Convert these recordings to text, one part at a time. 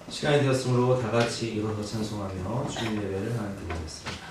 시간이 되었으므로 다 같이 일어서 찬송하며 주일 예배를 하나님께 드리겠습니다.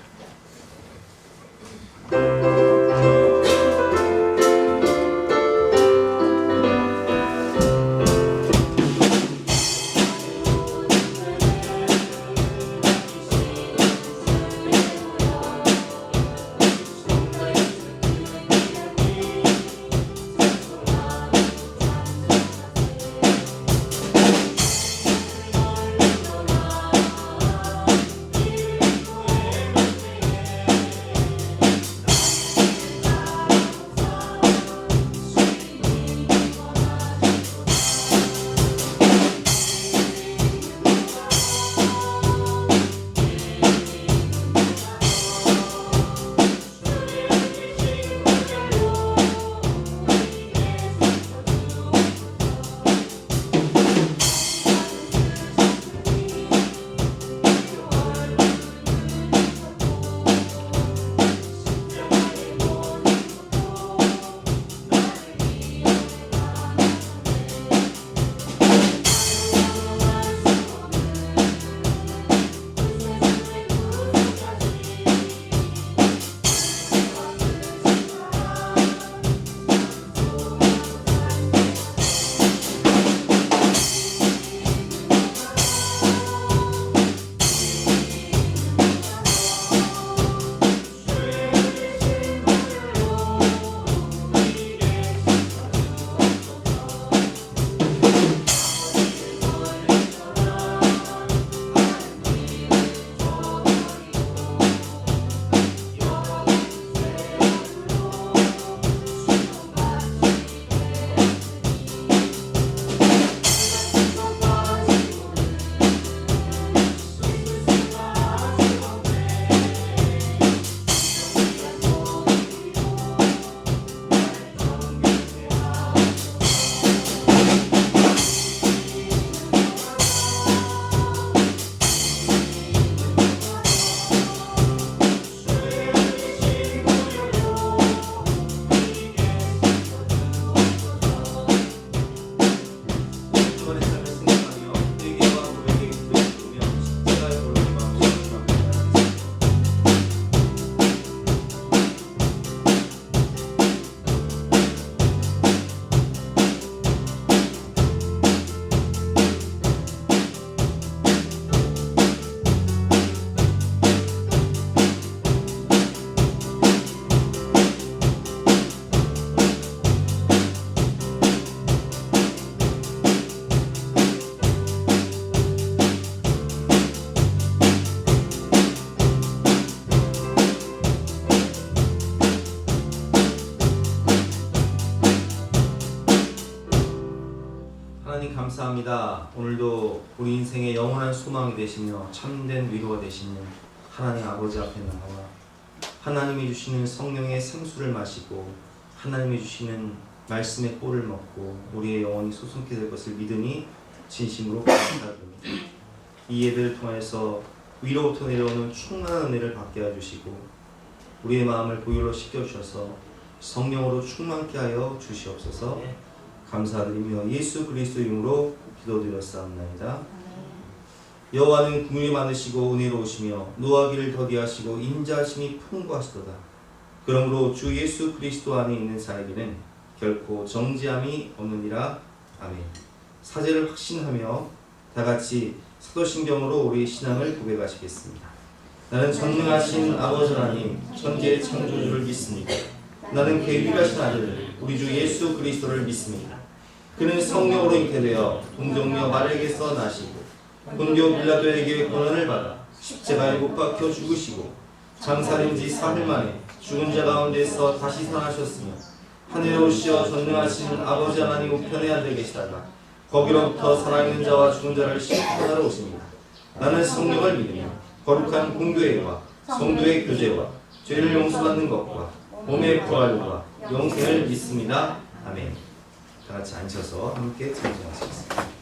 하나님 감사합니다. 오늘도 우리 인생의 영원한 소망이 되시며 참된 위로가 되시는 하나님 아버지 앞에 나와 하나님이 주시는 성령의 생수를 마시고 하나님이 주시는 말씀의 꼴을 먹고 우리의 영혼이 소송케 될 것을 믿으니 진심으로 감사드립니다. 이 예배를 통해서 위로부터 내려오는 충만한 은혜를 받게 해주시고 우리의 마음을 보혈로 씻겨주셔서 성령으로 충만케 하여 주시옵소서. 감사드리며 예수 그리스도 이름으로 기도드렸사옵나이다. 여호와는 긍휼이 많으시고 은혜로우시며 노하기를 더디하시고 인자하심이 풍부하시도다. 그러므로 주 예수 그리스도 안에 있는 자에게는 결코 정죄함이 없느니라. 아멘. 사제를 확신하며 다같이 사도신경으로 우리의 신앙을 고백하시겠습니다. 나는 전능하신 아버지 하나님 천지의 창조주를 믿습니다. 나는 그의 유일하신 아들 우리 주 예수 그리스도를 믿습니다. 그는 성령으로 잉태되어 동정녀 마리아에게서 나시고 본디오 빌라도에게 고난을 받아 십자가에 못 박혀 죽으시고 장사된 지 3일 만에 죽은 자 가운데서 다시 살아나셨으며 하늘에 오시어 전능하신 아버지 하나님 우편에 앉아 계시다가 거기로부터 살아있는 자와 죽은 자를 심판하러 오십니다. 나는 성령을 믿으며 거룩한 공교회와 성도의 교제와 죄를 용서받는 것과 몸의 부활과 영생을 믿습니다. 아멘. 다 같이 앉혀서 함께 찬송하시겠습니다.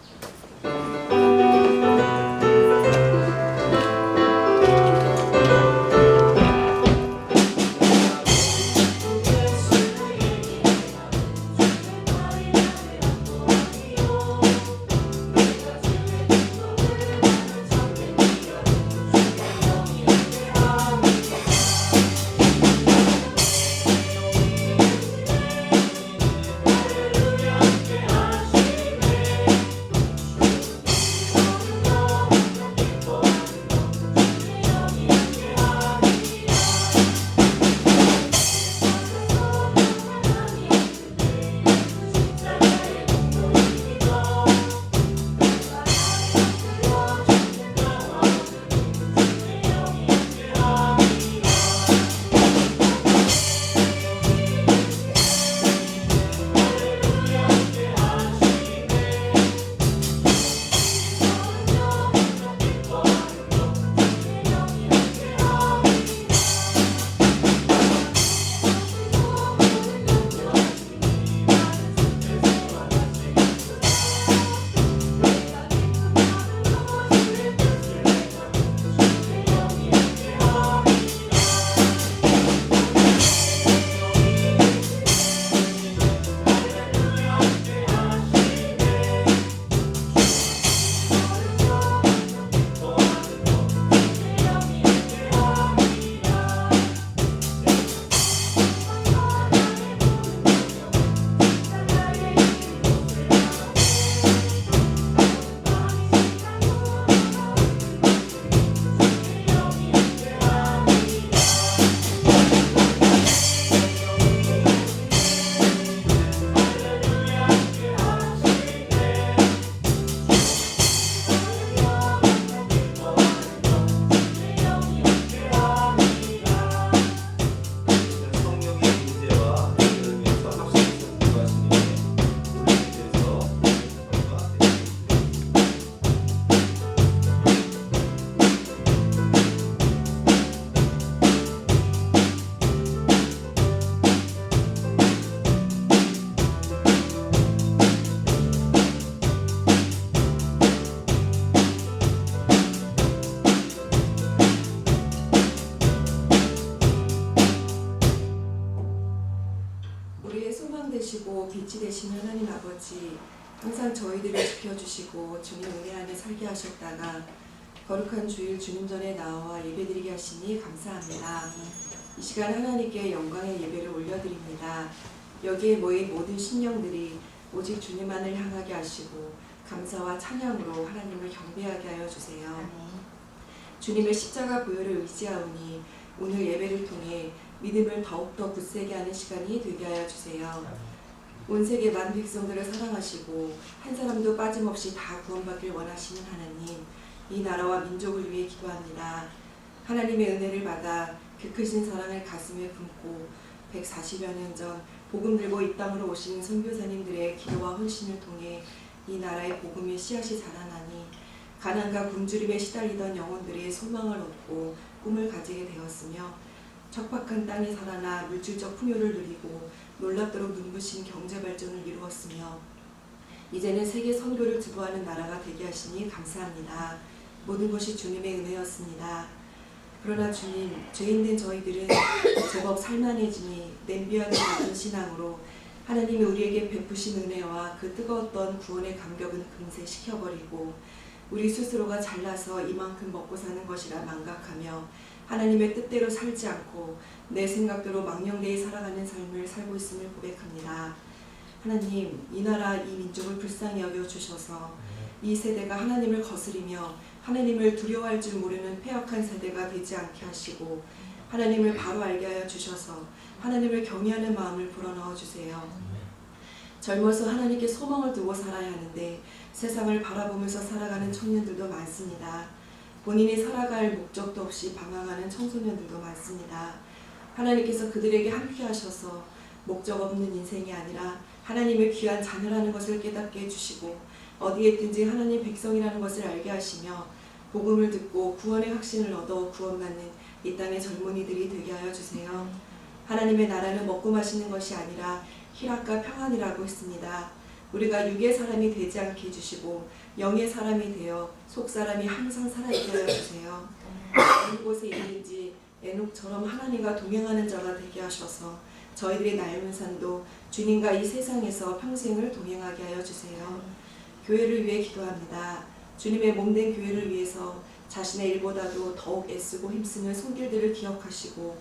크시고 빛이 되신 하나님 아버지, 항상 저희들을 지켜주시고 주님 은혜 안에 살게 하셨다가 거룩한 주일 주님 전에 나와 예배드리게 하시니 감사합니다. 이 시간 하나님께 영광의 예배를 올려드립니다. 여기에 모인 모든 심령들이 오직 주님만을 향하게 하시고 감사와 찬양으로 하나님을 경배하게 하여 주세요. 주님의 십자가 보혈을 의지하오니 오늘 예배를 통해 믿음을 더욱더 굳세게 하는 시간이 되게 하여 주세요. 온 세계 만 백성들을 사랑하시고 한 사람도 빠짐없이 다 구원받길 원하시는 하나님, 이 나라와 민족을 위해 기도합니다. 하나님의 은혜를 받아 그 크신 사랑을 가슴에 품고 140여 년 전 복음 들고 이 땅으로 오신 선교사님들의 기도와 헌신을 통해 이 나라의 복음의 씨앗이 자라나니 가난과 굶주림에 시달리던 영혼들이 소망을 얻고 꿈을 가지게 되었으며 척박한 땅이 살아나 물질적 풍요를 누리고 놀랍도록 눈부신 경제 발전을 이루었으며 이제는 세계 선교를 주도하는 나라가 되게 하시니 감사합니다. 모든 것이 주님의 은혜였습니다. 그러나 주님, 죄인된 저희들은 제법 살만해지니 냄비와는 같은 신앙으로 하나님이 우리에게 베푸신 은혜와 그 뜨거웠던 구원의 감격은 금세 식혀버리고 우리 스스로가 잘나서 이만큼 먹고 사는 것이라 망각하며 하나님의 뜻대로 살지 않고 내 생각대로 망령되이 살아가는 삶을 살고 있음을 고백합니다. 하나님, 이 나라 이 민족을 불쌍히 여겨주셔서 이 세대가 하나님을 거스리며 하나님을 두려워할 줄 모르는 패역한 세대가 되지 않게 하시고 하나님을 바로 알게 하여 주셔서 하나님을 경외하는 마음을 불어넣어 주세요. 젊어서 하나님께 소망을 두고 살아야 하는데 세상을 바라보면서 살아가는 청년들도 많습니다. 본인이 살아갈 목적도 없이 방황하는 청소년들도 많습니다. 하나님께서 그들에게 함께 하셔서 목적 없는 인생이 아니라 하나님의 귀한 자녀라는 것을 깨닫게 해주시고 어디에 있든지 하나님 백성이라는 것을 알게 하시며 복음을 듣고 구원의 확신을 얻어 구원받는 이 땅의 젊은이들이 되게 하여 주세요. 하나님의 나라는 먹고 마시는 것이 아니라 희락과 평안이라고 했습니다. 우리가 육의 사람이 되지 않게 해주시고 영의 사람이 되어 속 사람이 항상 살아있게 하여 주세요. 어느 곳에 있는지 에녹처럼 하나님과 동행하는 자가 되게 하셔서 저희들의 낡은 산도 주님과 이 세상에서 평생을 동행하게 하여 주세요. 교회를 위해 기도합니다. 주님의 몸된 교회를 위해서 자신의 일보다도 더욱 애쓰고 힘쓰는 손길들을 기억하시고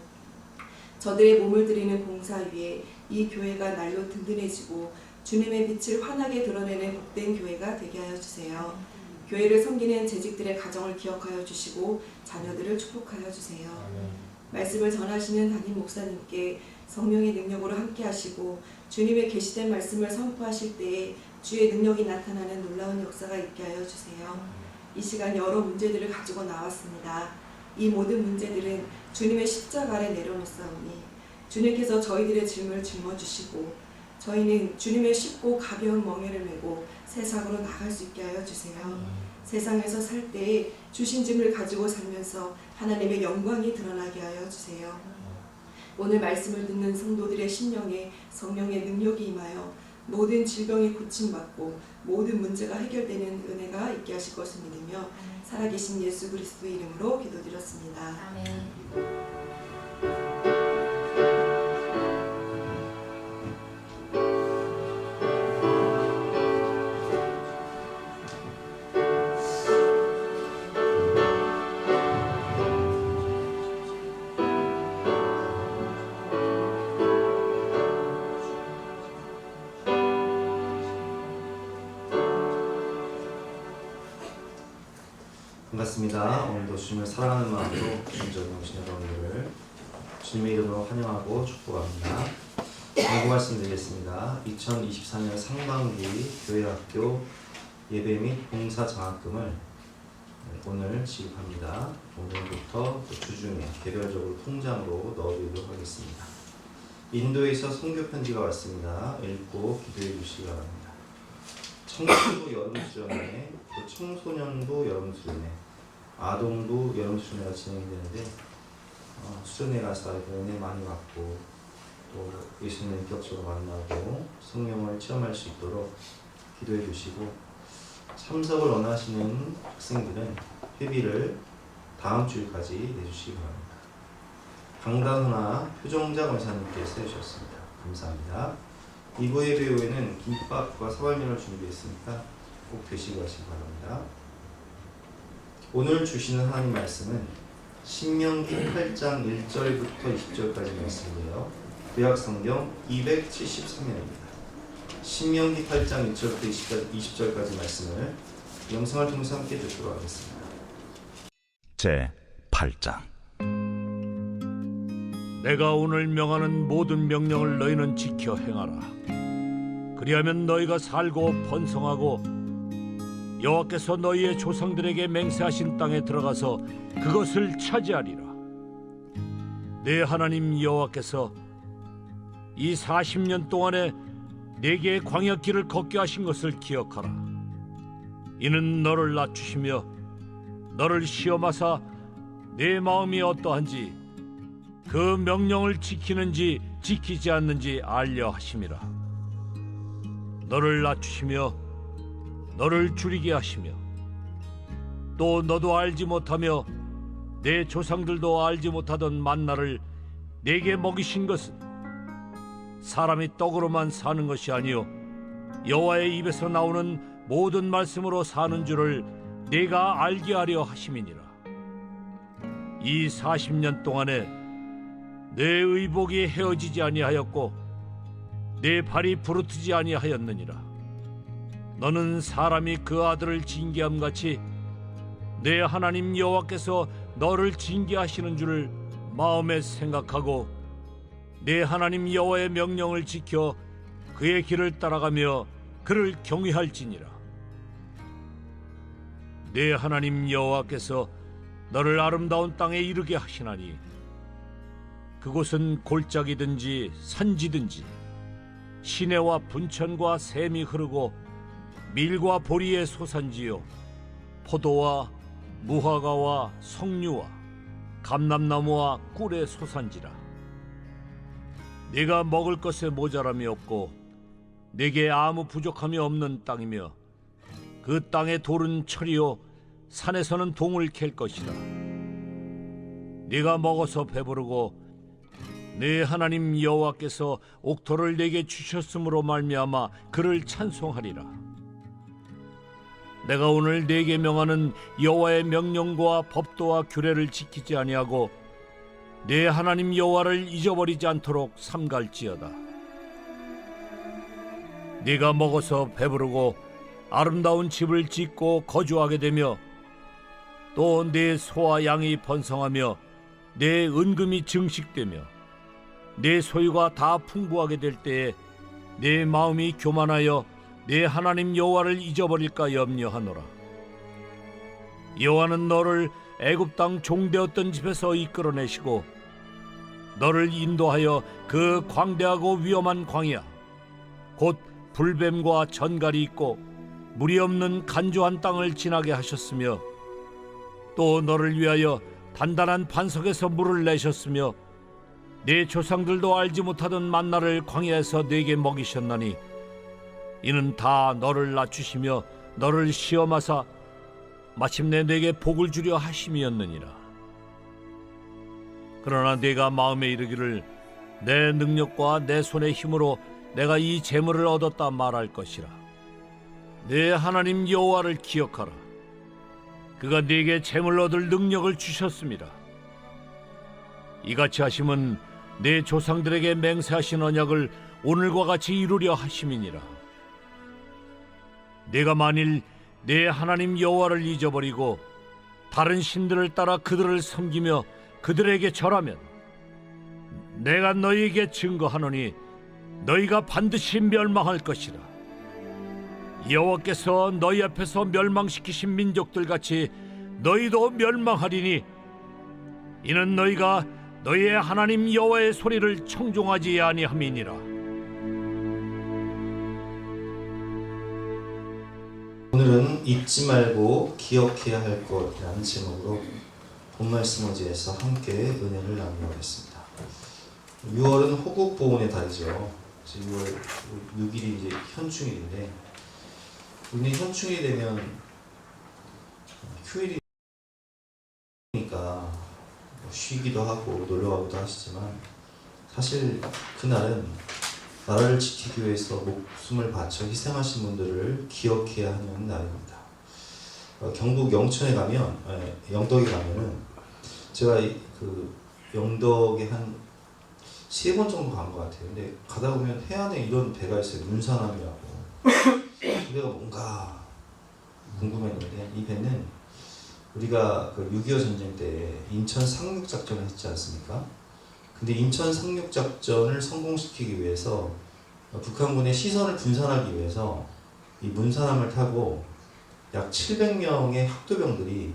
저들의 몸을 드리는 봉사 위에 이 교회가 날로 든든해지고 주님의 빛을 환하게 드러내는 복된 교회가 되게 하여 주세요. 교회를 섬기는 재직들의 가정을 기억하여 주시고 자녀들을 축복하여 주세요. 말씀을 전하시는 담임 목사님께 성령의 능력으로 함께 하시고 주님의 계시된 말씀을 선포하실 때에 주의 능력이 나타나는 놀라운 역사가 있게 하여 주세요. 이 시간 여러 문제들을 가지고 나왔습니다. 이 모든 문제들은 주님의 십자가 아래 내려놓사오니 주님께서 저희들의 짐을 짊어주시고 저희는 주님의 쉽고 가벼운 멍에를 메고 세상으로 나갈 수 있게 하여 주세요. 세상에서 살 때에 주신 짐을 가지고 살면서 하나님의 영광이 드러나게 하여 주세요. 오늘 말씀을 듣는 성도들의 심령에 성령의 능력이 임하여 모든 질병이 고침받고 모든 문제가 해결되는 은혜가 있게 하실 것을 믿으며 살아계신 예수 그리스도의 이름으로 기도드렸습니다. 아멘. 반갑습니다. 오늘도 주님을 사랑하는 마음으로 온전히 오신 여러분들을 주님의 이름으로 환영하고 축복합니다. 공부 말씀드리겠습니다. 2024년 상반기 교회학교 예배 및 봉사 장학금을 오늘 지급합니다. 오늘부터 주중에 개별적으로 통장으로 넣어드리도록 하겠습니다. 인도에서 선교 편지가 왔습니다. 읽고 기도해 주시기 바랍니다. 청소년부 여름수련회, 또 청소년부 여름수련회, 아동부 여름수련회가 진행이 되는데 수련회 가서 은혜 많이 받고 또 예수님을 인격적으로 만나고 성령을 체험할 수 있도록 기도해 주시고 참석을 원하시는 학생들은 회비를 다음 주일까지 내주시기 바랍니다. 강단호나 표정자 권사님께서 해주셨습니다. 감사합니다. 2부 예배 후에는 김밥과 사발면을 준비했으니까 꼭 드시고 가시기 바랍니다. 오늘 주시는 하나님 말씀은 신명기 8장 1절부터 20절까지 말씀이에요. 구약성경 273면입니다. 신명기 8장 1절부터 20절까지 말씀을 영상을 통해서 함께 듣도록 하겠습니다. 제 8장. 내가 오늘 명하는 모든 명령을 너희는 지켜 행하라. 그리하면 너희가 살고 번성하고 여호와께서 너희의 조상들에게 맹세하신 땅에 들어가서 그것을 차지하리라. 내 하나님 여호와께서 이 40년 동안에 내게 광야길을 걷게 하신 것을 기억하라. 이는 너를 낮추시며 너를 시험하사 내 마음이 어떠한지 그 명령을 지키는지 지키지 않는지 알려 하심이라. 너를 낮추시며 너를 줄이게 하시며 또 너도 알지 못하며 내 조상들도 알지 못하던 만나를 내게 먹이신 것은 사람이 떡으로만 사는 것이 아니요 여호와의 입에서 나오는 모든 말씀으로 사는 줄을 내가 알게 하려 하심이니라. 이 40년 동안에 내 의복이 헤어지지 아니하였고 내 발이 부르트지 아니하였느니라. 너는 사람이 그 아들을 징계함 같이 내 하나님 여호와께서 너를 징계하시는 줄을 마음에 생각하고 내 하나님 여호와의 명령을 지켜 그의 길을 따라가며 그를 경외할지니라. 내 하나님 여호와께서 너를 아름다운 땅에 이르게 하시나니 그곳은 골짜기든지 산지든지 시내와 분천과 샘이 흐르고 밀과 보리의 소산지요 포도와 무화과와 석류와 감람나무와 꿀의 소산지라. 네가 먹을 것에 모자람이 없고 네게 아무 부족함이 없는 땅이며 그 땅의 돌은 철이요 산에서는 동을 캘 것이라. 네가 먹어서 배부르고 네 하나님 여호와께서 옥토를 네게 주셨으므로 말미암아 그를 찬송하리라. 내가 오늘 네게 명하는 여호와의 명령과 법도와 규례를 지키지 아니하고 네 하나님 여호와를 잊어버리지 않도록 삼갈지어다. 네가 먹어서 배부르고 아름다운 집을 짓고 거주하게 되며 또 네 소와 양이 번성하며 내 은금이 증식되며 내 소유가 다 풍부하게 될 때에 내 마음이 교만하여 내 하나님 여호와를 잊어버릴까 염려하노라. 여호와는 너를 애굽 땅 종되었던 집에서 이끌어내시고 너를 인도하여 그 광대하고 위험한 광야 곧 불뱀과 전갈이 있고 물이 없는 간조한 땅을 지나게 하셨으며 또 너를 위하여 단단한 반석에서 물을 내셨으며 네 조상들도 알지 못하던 만나를 광야에서 네게 먹이셨나니 이는 다 너를 낮추시며 너를 시험하사 마침내 네게 복을 주려 하심이었느니라. 그러나 네가 마음에 이르기를 내 능력과 내 손의 힘으로 내가 이 재물을 얻었다 말할 것이라. 네 하나님 여호와를 기억하라. 그가 네게 재물 얻을 능력을 주셨습니다. 이같이 하심은 네 조상들에게 맹세하신 언약을 오늘과 같이 이루려 하심이니라. 네가 만일 네 하나님 여호와를 잊어버리고 다른 신들을 따라 그들을 섬기며 그들에게 절하면 내가 너희에게 증거하노니 너희가 반드시 멸망할 것이라. 여호와께서 너희 앞에서 멸망시키신 민족들 같이 너희도 멸망하리니 이는 너희가 너희의 하나님 여호와의 소리를 청종하지 아니함이니라. 오늘은 잊지 말고 기억해야 할 것이라는 제목으로 본말씀 어지에서 함께 은혜를 나누겠습니다. 6월은 호국보훈의 달이죠. 6월 6일이 이제 현충일인데 우리는 현충일이 되면 휴일이니까 쉬기도 하고 놀러 가기도 하시지만 사실 그날은 나라를 지키기 위해서 목숨을 바쳐 희생하신 분들을 기억해야 하는 날입니다. 경북 영천에 가면, 영덕에 가면은 제가 그 영덕에 한 3번 정도 간 것 같아요. 근데 가다 보면 해안에 이런 배가 있어요. 문사남이라고. 그 배가 뭔가 궁금했는데 이 배는 우리가 그 6.25 전쟁 때 인천 상륙작전을 했지 않습니까? 근데 인천 상륙작전을 성공시키기 위해서 북한군의 시선을 분산하기 위해서 이 문사남을 타고 약 700명의 학도병들이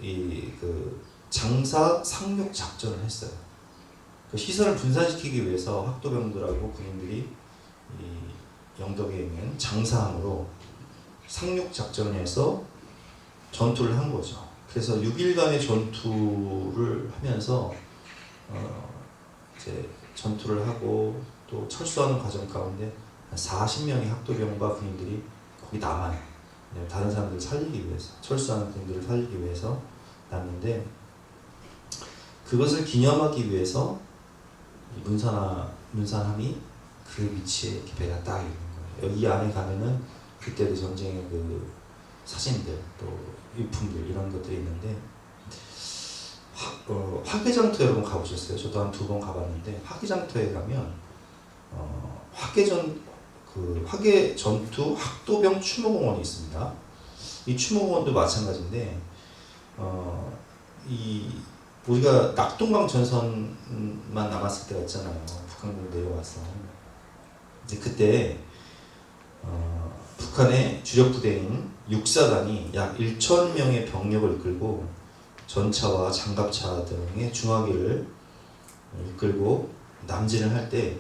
이 그 장사 상륙 작전을 했어요. 그 시선을 분산시키기 위해서 학도병들하고 군인들이 이 영덕에 있는 장사항으로 상륙 작전을 해서 전투를 한 거죠. 그래서 6일간의 전투를 하면서 이제 전투를 하고 또 철수하는 과정 가운데 한 40명의 학도병과 군인들이 거기 남아요. 다른 사람들을 살리기 위해서, 철수하는 군인들을 살리기 위해서 남는데, 그것을 기념하기 위해서 이 문산함이 그 위치에 이렇게 배가 딱 있는 거예요. 여기 안에 가면은 그때도 전쟁의 그 사진들, 또 유품들 이런 것들이 있는데, 화개장터 여러분 가보셨어요? 저도 한 2번 가봤는데, 화개장터에 가면 화개 전투 학도병 추모공원이 있습니다. 이 추모공원도 마찬가지인데, 우리가 낙동강 전선만 남았을 때가 있잖아요. 북한군 내려와서. 이제 그때 북한의 주력 부대인 육사단이 약 1,000명의 병력을 이끌고 전차와 장갑차 등의 중화기를 이끌고 남진을 할 때,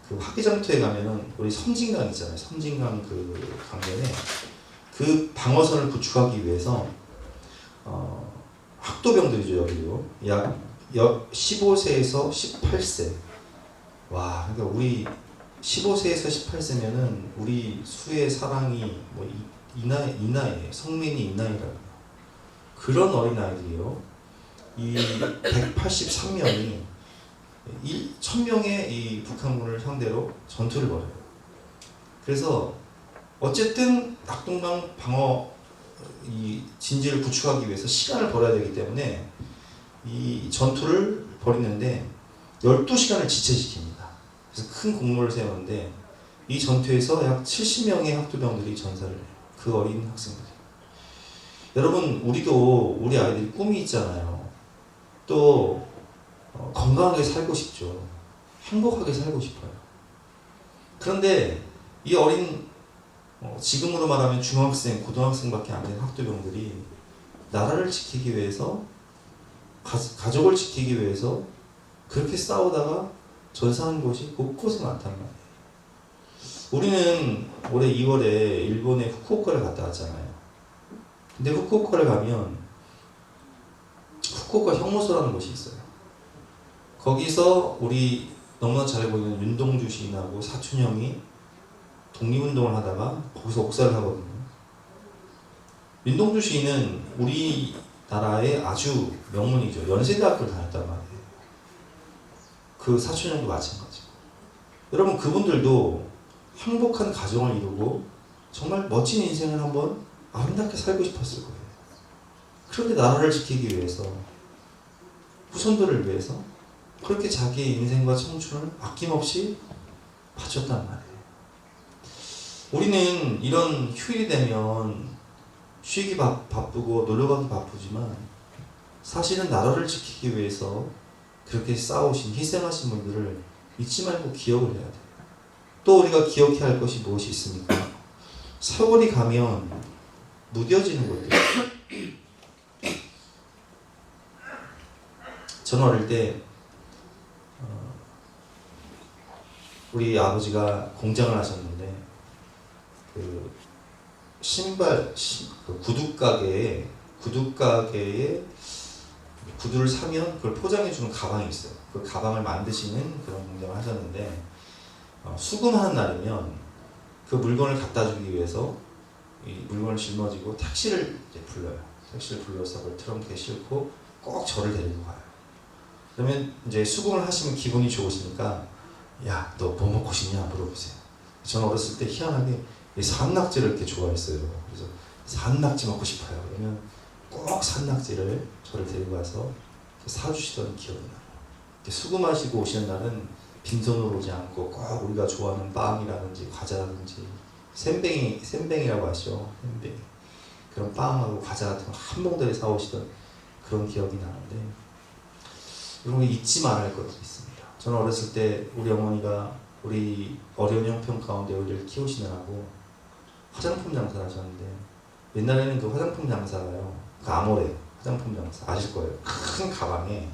그 화개장터에 가면은 우리 섬진강 있잖아요. 섬진강 그 강변에 그 방어선을 구축하기 위해서 학도병들이죠. 여기도 약 15세에서 18세. 와, 그러니까 우리 15세에서 18세면은 우리 수의 사랑이 뭐 이 나이에 성민이 이 나이라고. 그런 어린 아이들이요. 이 183명이 1,000명의 이 북한군을 상대로 전투를 벌여요. 그래서 어쨌든 낙동강 방어 이 진지를 구축하기 위해서 시간을 벌어야 되기 때문에 이 전투를 벌이는데 12시간을 지체시킵니다. 그래서 큰 공로를 세우는데 이 전투에서 약 70명의 학도병들이 전사를 해요. 그 어린 학생들이. 여러분, 우리도 우리 아이들이 꿈이 있잖아요. 또 건강하게 살고 싶죠. 행복하게 살고 싶어요. 그런데 이 어린 지금으로 말하면 중학생, 고등학생밖에 안 된 학도병들이 나라를 지키기 위해서, 가족을 지키기 위해서 그렇게 싸우다가 전사한 곳이 곳곳에 많단 말이에요. 우리는 올해 2월에 일본의 후쿠오카를 갔다 왔잖아요. 근데 후쿠오카를 가면 후쿠오카 형무소라는 곳이 있어요. 거기서 우리 너무나 잘 보이는 윤동주 시인하고 사촌형이 독립운동을 하다가 거기서 옥살을 하거든요. 윤동주 시인은 우리나라의 아주 명문이죠. 연세대학교를 다녔단 말이에요. 그 사촌형도 마찬가지고. 여러분, 그분들도 행복한 가정을 이루고 정말 멋진 인생을 한번 아름답게 살고 싶었을 거예요. 그런데 나라를 지키기 위해서, 후손들을 위해서 그렇게 자기의 인생과 청춘을 아낌없이 바쳤단 말이에요. 우리는 이런 휴일이 되면 쉬기 바쁘고 놀러가기 바쁘지만, 사실은 나라를 지키기 위해서 그렇게 싸우신, 희생하신 분들을 잊지 말고 기억을 해야 돼요. 또 우리가 기억해야 할 것이 무엇이 있습니까? 세월이 가면 무뎌지는 것들. 저는 어릴 때 우리 아버지가 공장을 하셨는데, 그 신발 그 구두 가게에 구두를 사면 그걸 포장해주는 가방이 있어요. 그 가방을 만드시는 그런 공장을 하셨는데, 수금하는 날이면 그 물건을 갖다 주기 위해서 이 물건을 짊어지고 택시를 이제 불러요. 택시를 불러서 그걸 트렁크에 싣고 꼭 저를 데리고 가요. 그러면 이제 수금을 하시면 기분이 좋으시니까 야, 너 뭐 먹고 싶냐 물어보세요. 저는 어렸을 때 희한하게 이 산낙지를 이렇게 좋아했어요. 그래서 산낙지 먹고 싶어요. 그러면 꼭 산낙지를 저를 데리고 가서 사주시던 기억이 나요. 수금하시고 오시는 날은 빈손으로 오지 않고 꼭 우리가 좋아하는 빵이라든지 과자라든지 샘뱅이라고 하시죠. 샘뱅이. 그런 빵하고 과자 같은 거 한 봉다리 사오시던 그런 기억이 나는데 이런 거 잊지 말아야 할 것들이 있습니다. 저는 어렸을 때 우리 어머니가 우리 어려운 형편 가운데 우리를 키우시느라고 화장품 장사를 하셨는데 옛날에는 그 화장품 장사가요. 그 아모레 화장품 장사 아실 거예요. 큰 가방에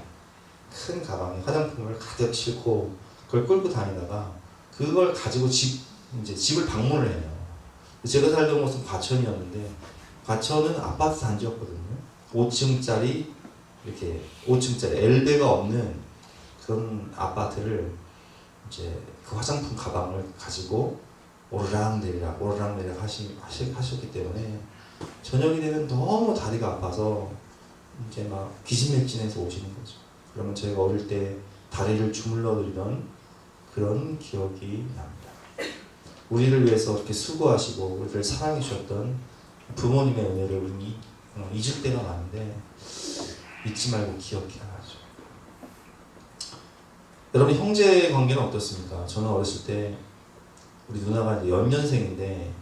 화장품을 가득 싣고 그걸 끌고 다니다가 그걸 가지고 집을 방문을 해요. 제가 살던 곳은 과천이었는데 과천은 아파트 단지였거든요. 5층짜리 이렇게 5층짜리 엘베가 없는 그런 아파트를 이제 그 화장품 가방을 가지고 오르락내리락 하셨기 때문에 저녁이 되면 너무 다리가 아파서 이제 막 기진맥진해서 오시는 거죠. 그러면 저희가 어릴 때 다리를 주물러 드리던 그런 기억이 납니다. 우리를 위해서 그렇게 수고하시고 우리를 사랑해 주셨던 부모님의 은혜를 우리 잊을 때가 많은데 잊지 말고 기억해야죠. 여러분 형제 관계는 어떻습니까? 저는 어렸을 때 우리 누나가 이제 연년생인데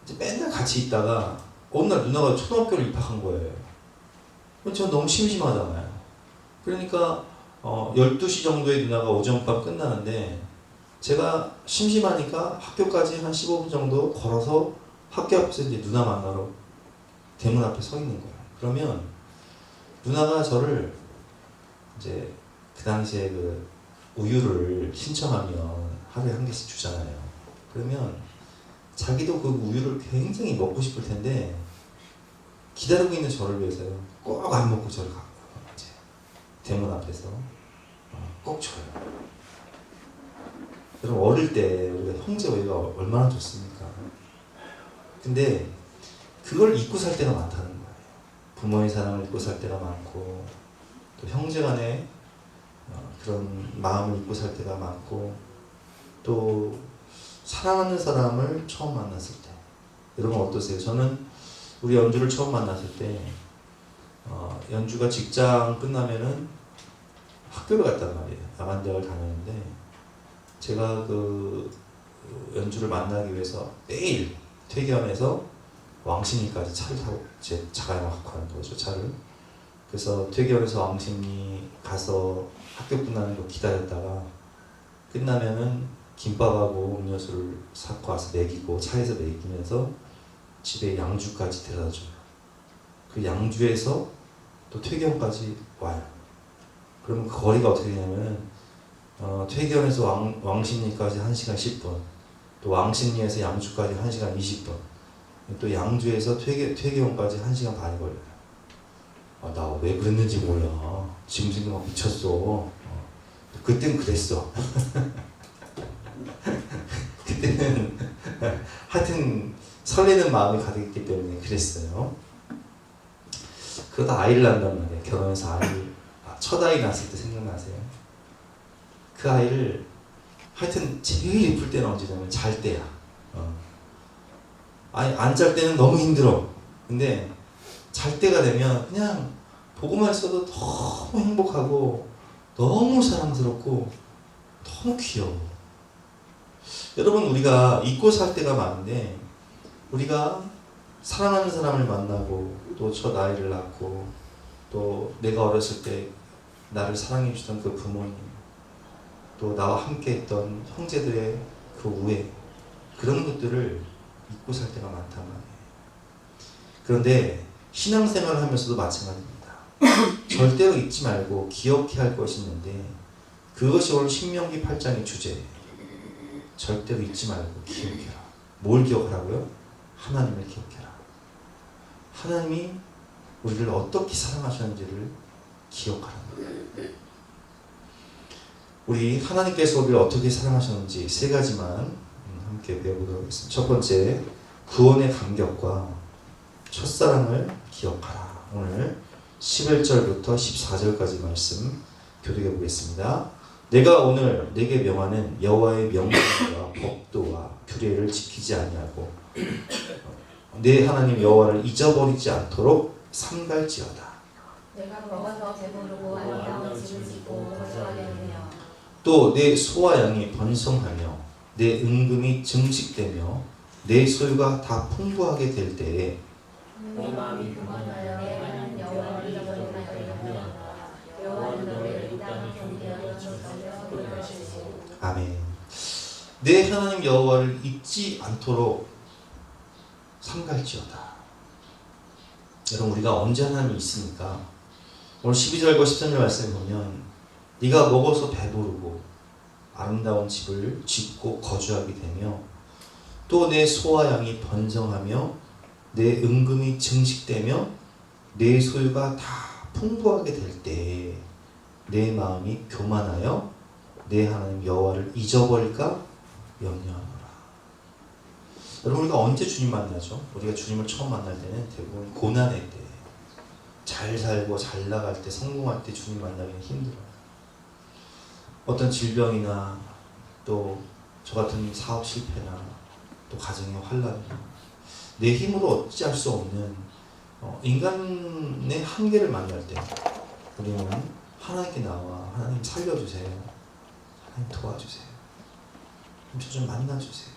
이제 맨날 같이 있다가 어느 날 누나가 초등학교를 입학한 거예요. 저는 너무 심심하잖아요. 그러니까 12시 정도에 누나가 오전밥 끝나는데 제가 심심하니까 학교까지 한 15분 정도 걸어서 학교 앞에서 이제 누나 만나러 대문 앞에 서 있는 거예요. 그러면 누나가 저를 이제 그 당시에 그 우유를 신청하면 하루에 한 개씩 주잖아요. 그러면 자기도 그 우유를 굉장히 먹고 싶을 텐데 기다리고 있는 저를 위해서요. 꼭 안 먹고 저를 가요. 이제 대문 앞에서 꼭 줘요. 여러분 어릴 때 우리가 형제 우애가 얼마나 좋습니까? 근데 그걸 잊고 살 때가 많다는 거예요. 부모의 사랑을 잊고 살 때가 많고 또 형제간의 그런 마음을 잊고 살 때가 많고 또 사랑하는 사람을 처음 만났을 때 여러분 어떠세요? 저는 우리 연주를 처음 만났을 때 연주가 직장 끝나면은 학교를 갔단 말이에요. 야간대학을 다녔는데 제가 그 연주를 만나기 위해서 매일 퇴견해서 왕십리까지 차를 타고 제 자가용 갖고 가는 거죠. 차를. 그래서 퇴견해서 왕십리 가서 학교 끝나는 거 기다렸다가 끝나면은 김밥하고 음료수를 사고 와서 먹이고 차에서 먹이면서 집에 양주까지 데려다줘요. 그 양주에서 또 퇴견까지 와요. 그러면 그 거리가 어떻게 되냐면 퇴견에서 왕십리까지 1시간 10분 또 왕십리에서 양주까지 1시간 20분 또 양주에서 퇴견까지 1시간 반이 걸려요. 나 왜 그랬는지 몰라. 지금 생각하면 미쳤어. 그땐 그랬어. 그때는 하여튼 설레는 마음이 가득했기 때문에 그랬어요. 그러다 아이를 낳는단 말이에요. 결혼해서 첫 아이 낳았을 때 생각나세요? 그 아이를 하여튼 제일 이쁠 때는 언제냐면 잘 때야. 아니 안 잘 때는 너무 힘들어. 근데 잘 때가 되면 그냥 보고만 있어도 너무 행복하고 너무 사랑스럽고 너무 귀여워. 여러분 우리가 잊고 살 때가 많은데 우리가 사랑하는 사람을 만나고 또 첫 아이를 낳고 또 내가 어렸을 때 나를 사랑해 주던 그 부모님 또 나와 함께 했던 형제들의 그 우애 그런 것들을 잊고 살 때가 많단 말이에요. 그런데 신앙생활을 하면서도 마찬가지입니다. 절대로 잊지 말고 기억해야 할 것이 있는데 그것이 오늘 신명기 8장의 주제예요. 절대로 잊지 말고 기억해라. 뭘 기억하라고요? 하나님을 기억해라. 하나님이 우리를 어떻게 사랑하셨는지를 기억하라는 거예요. 우리 하나님께서 우리를 어떻게 사랑하셨는지 세 가지만 함께 배워보도록 하겠습니다. 첫 번째, 구원의 감격과 첫사랑을 기억하라. 오늘 11절부터 14절까지 말씀 교독해 보겠습니다. 내가 오늘 내게 명하는 여호와의 명령과 법도와 규례를 지키지 아니하고 내 하나님 여호와를 잊어버리지 않도록 삼갈지어다. 내가 먹어서 배부르고 아름다운 집을 짓고 거주하게 되며 또 내 소와 양이 번성하며 내 은금이 증식되며 내 소유가 다 풍부하게 될 때에 내 마음이 교만하여 내 하나님 여호와를 잊어버리나이다. 여호와는 너를 이 땅을 경계하여 주시며 그러시고 아멘. 내 하나님 여호와를 잊지 않도록 삼갈지어다. 여러분, 우리가 언제 하나님이 있습니까? 오늘 12절과 13절 말씀을 보면 네가 먹어서 배부르고 아름다운 집을 짓고 거주하게 되며 또 내 소와 양이 번성하며 내 은금이 증식되며 내 소유가 다 풍부하게 될 때 내 마음이 교만하여 내 하나님 여호와를 잊어버릴까 염려하노라. 여러분, 우리가 언제 주님 만나죠? 우리가 주님을 처음 만날 때는 대부분 고난의 때, 잘 살고 잘 나갈 때, 성공할 때 주님 만나기는 힘들어요. 어떤 질병이나 또 저 같은 사업 실패나 또 가정의 환란이나 내 힘으로 어찌할 수 없는 인간의 한계를 만날 때 우리는 하나님께 나와 하나님 살려주세요. 하나님 도와주세요. 저 좀 만나주세요.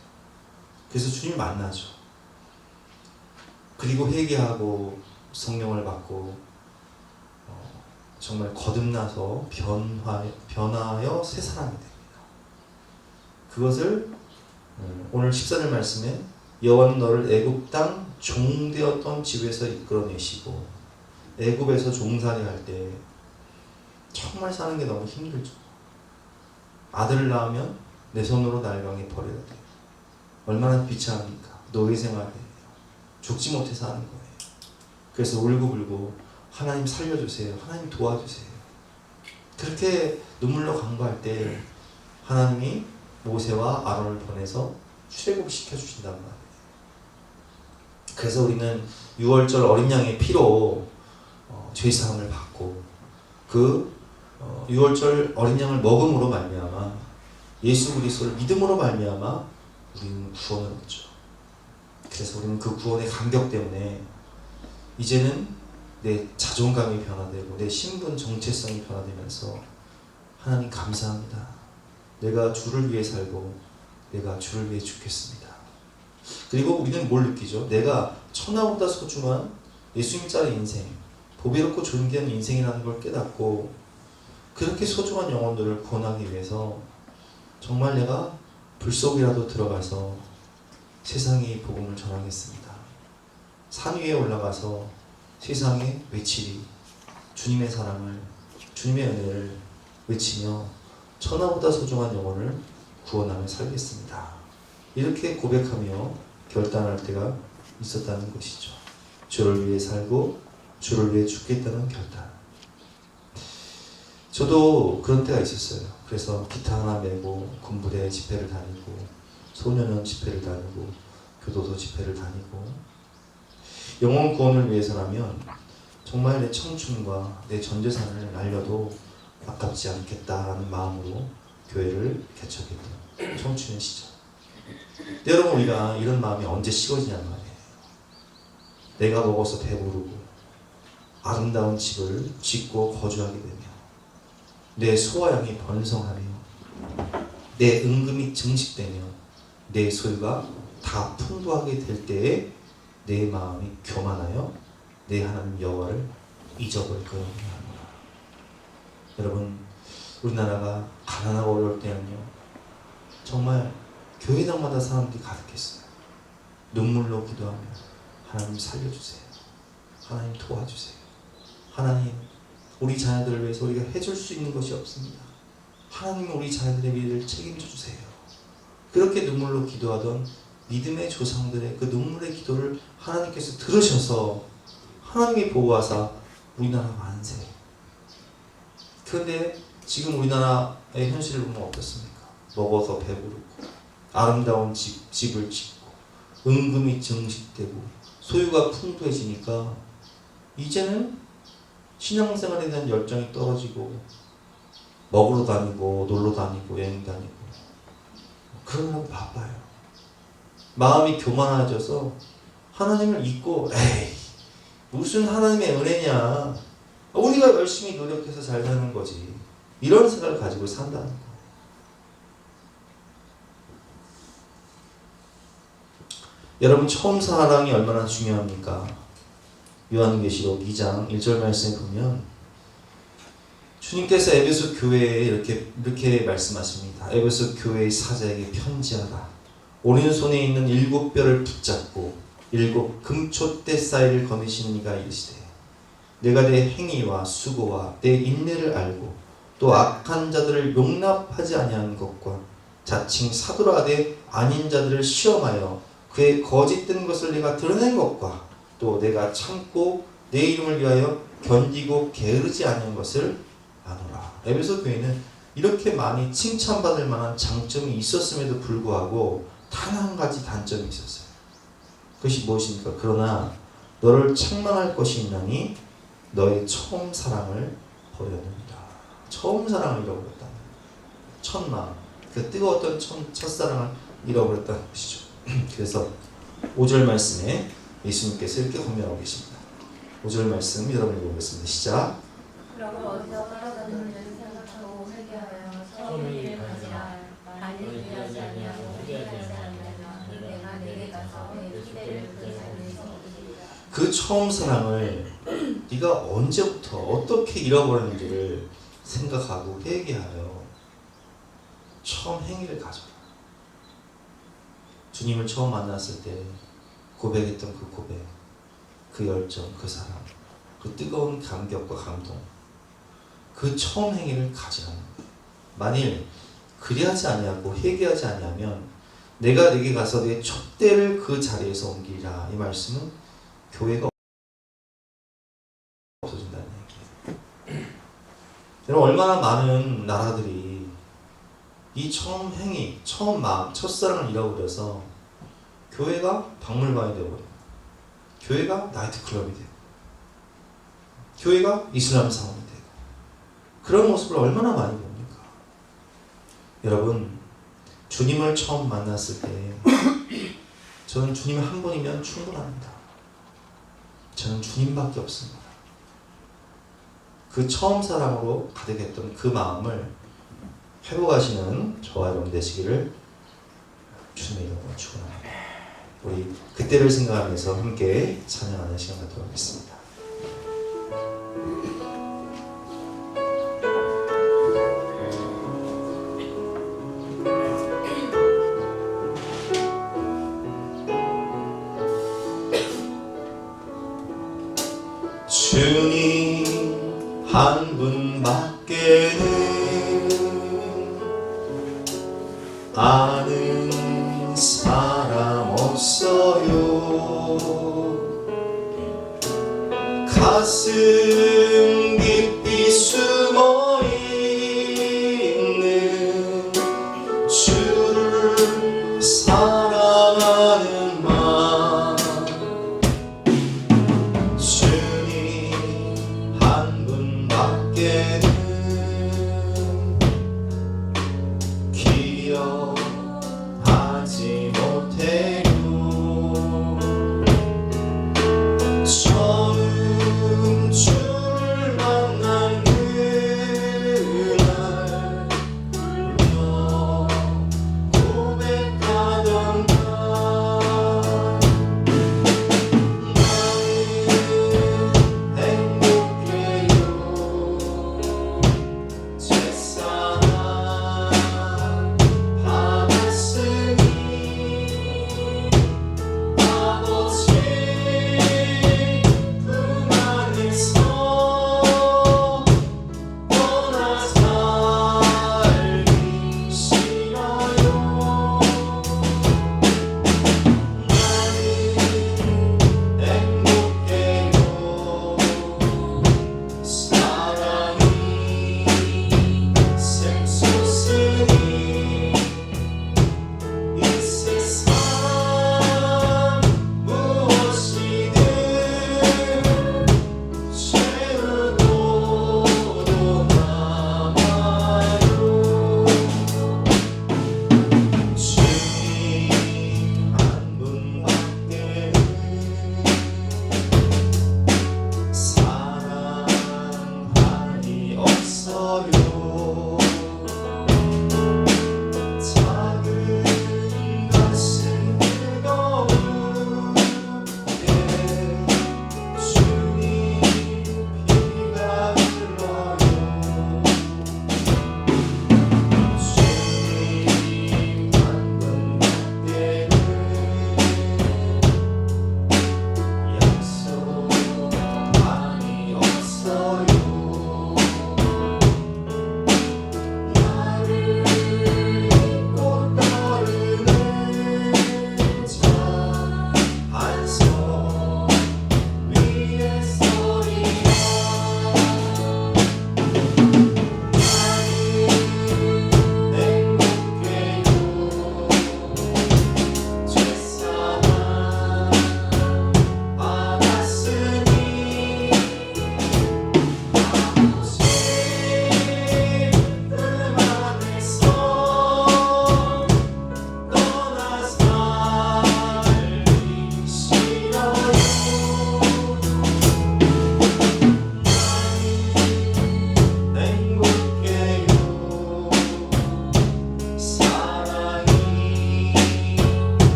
그래서 주님 만나죠. 그리고 회개하고 성령을 받고 정말 거듭나서 변하여 새 사람이 됩니다. 그것을 오늘 14절 말씀에 여호와는 너를 애굽 땅 종되었던 집에서 이끌어내시고 애굽에서 종살이 할 때 정말 사는 게 너무 힘들죠. 아들을 낳으면 내 손으로 날강에 버려야 돼요. 얼마나 비참합니까? 노예 생활이에요. 죽지 못해서 하는 거예요. 그래서 울고불고 하나님 살려주세요. 하나님 도와주세요. 그렇게 눈물로 간구할 때 하나님이 모세와 아론을 보내서 출애굽시켜 주신단 말이에요. 그래서 우리는 6월절 어린 양의 피로 죄사함을 받고 그 6월절 어린 양을 먹음으로 말미암아 예수 그리스도를 믿음으로 말미암아 우리는 구원을 얻죠. 그래서 우리는 그 구원의 감격 때문에 이제는 내 자존감이 변화되고 내 신분 정체성이 변화되면서 하나님 감사합니다. 내가 주를 위해 살고 내가 주를 위해 죽겠습니다. 그리고 우리는 뭘 느끼죠? 내가 천하보다 소중한 예수님자의 인생, 보배롭고 존귀한 인생이라는 걸 깨닫고 그렇게 소중한 영혼들을 구원하기 위해서 정말 내가 불속이라도 들어가서 세상에 이 복음을 전하겠습니다. 산 위에 올라가서 세상에 외치리 주님의 사랑을, 주님의 은혜를 외치며 천하보다 소중한 영혼을 구원하며 살겠습니다. 이렇게 고백하며 결단할 때가 있었다는 것이죠. 주를 위해 살고 주를 위해 죽겠다는 결단. 저도 그런 때가 있었어요. 그래서 기타 하나 메고 군부대 집회를 다니고 소년원 집회를 다니고 교도소 집회를 다니고 영혼 구원을 위해서라면 정말 내 청춘과 내 전재산을 날려도 아깝지 않겠다라는 마음으로 교회를 개척했던 청춘의 시절. 근데 여러분, 우리가 이런 마음이 언제 식어지냔 말이에요. 내가 먹어서 배부르고 아름다운 집을 짓고 거주하게 되며 내 소와 양이 번성하며 내 은금이 증식되며 내 소유가 다 풍부하게 될 때에 내 마음이 교만하여 내 하나님 여호와를 잊어버릴 거예요. 여러분, 우리나라가 가난하고 어려울 때는요 정말 교회당마다 사람들이 가득했어요. 눈물로 기도하며 하나님 살려주세요. 하나님 도와주세요. 하나님, 우리 자녀들을 위해서 우리가 해줄 수 있는 것이 없습니다. 하나님, 우리 자녀들의 미래를 책임져 주세요. 그렇게 눈물로 기도하던 믿음의 조상들의 그 눈물의 기도를 하나님께서 들으셔서 하나님이 보호하사 우리나라 만세. 그런데 지금 우리나라의 현실을 보면 어떻습니까? 먹어서 배부르고 아름다운 집을 짓고 은금이 증식되고 소유가 풍부해지니까 이제는 신앙생활에 대한 열정이 떨어지고 먹으러 다니고 놀러 다니고 여행 다니고 그러느라고 바빠요. 마음이 교만해져서 하나님을 잊고 에이 무슨 하나님의 은혜냐, 우리가 열심히 노력해서 잘 사는 거지, 이런 생각을 가지고 산다는 거. 여러분, 처음 사랑이 얼마나 중요합니까? 요한계시록 2장 1절 말씀에 보면 주님께서 에베소 교회에 이렇게 말씀하십니다. 에베소 교회의 사자에게 편지하라. 오른손에 있는 7뼈를 붙잡고 7 금촛대 사이를 거느시는 이가 이르시되, 내가 내 행위와 수고와 내 인내를 알고 또 악한 자들을 용납하지 아니하는 것과 자칭 사도라 하되 아닌 자들을 시험하여 그의 거짓된 것을 내가 드러낸 것과 또 내가 참고 내 이름을 위하여 견디고 게으르지 아니한 것을 아노라. 에베소 교회는 이렇게 많이 칭찬받을 만한 장점이 있었음에도 불구하고 단 한 가지 단점이 있었어요. 그것이 무엇입니까? 그러나 너를 책망할 것이 있나니 너의 처음 사랑을 버렸느니라. 처음 사랑을 잃어버렸다는, 첫 마음, 그 뜨거웠던 첫사랑을 잃어버렸다는 것이죠. 그래서 5절 말씀에 예수님께서 이렇게 권면하고 계십니다. 5절 말씀 여러분 읽어보겠습니다. 시작. 그러고 어디서 떨어졌는지 생각하고 회개하여 처음 일을 가지라. 만일 회개하지 아니하고 회개하지 않으면 내가 내게 가서 내 기대를 그 삶에 섬기리라. 그 처음 사랑을 네가 언제부터 어떻게 잃어버렸는지를 생각하고 회개하여 처음 행위를 가져라. 주님을 처음 만났을 때 고백했던 그 고백, 그 열정, 그 사랑, 그 뜨거운 감격과 감동, 그 처음 행위를 가지라는 거예요. 만일 그리하지 아니하고 회개하지 아니하면 내가 네게 가서 내 촛대를 그 자리에서 옮기리라. 이 말씀은 교회가 없어진다는 얘기예요. 여러분, 얼마나 많은 나라들이 이 처음 행위, 처음 마음, 첫사랑을 잃어버려서 교회가 박물관이 되어버려요. 교회가 나이트클럽이 되고 교회가 이슬람 사원이 되고 그런 모습을 얼마나 많이 봅니까? 여러분, 주님을 처음 만났을 때 저는 주님 한 분이면 충분합니다. 저는 주님밖에 없습니다. 그 처음 사랑으로 가득했던 그 마음을 회복하시는 저와 여러분 되시기를 주님의 이름으로 축원합니다. 우리 그때를 생각하면서 함께 찬양하는 시간 갖도록 하겠습니다. 주님 한 분밖에는 아는 사람 없어요. 가슴 깊이 숨어 있는 주를 사랑하는 마음, 주님 한 분밖에는 기억하지 못해요. 처음 주님을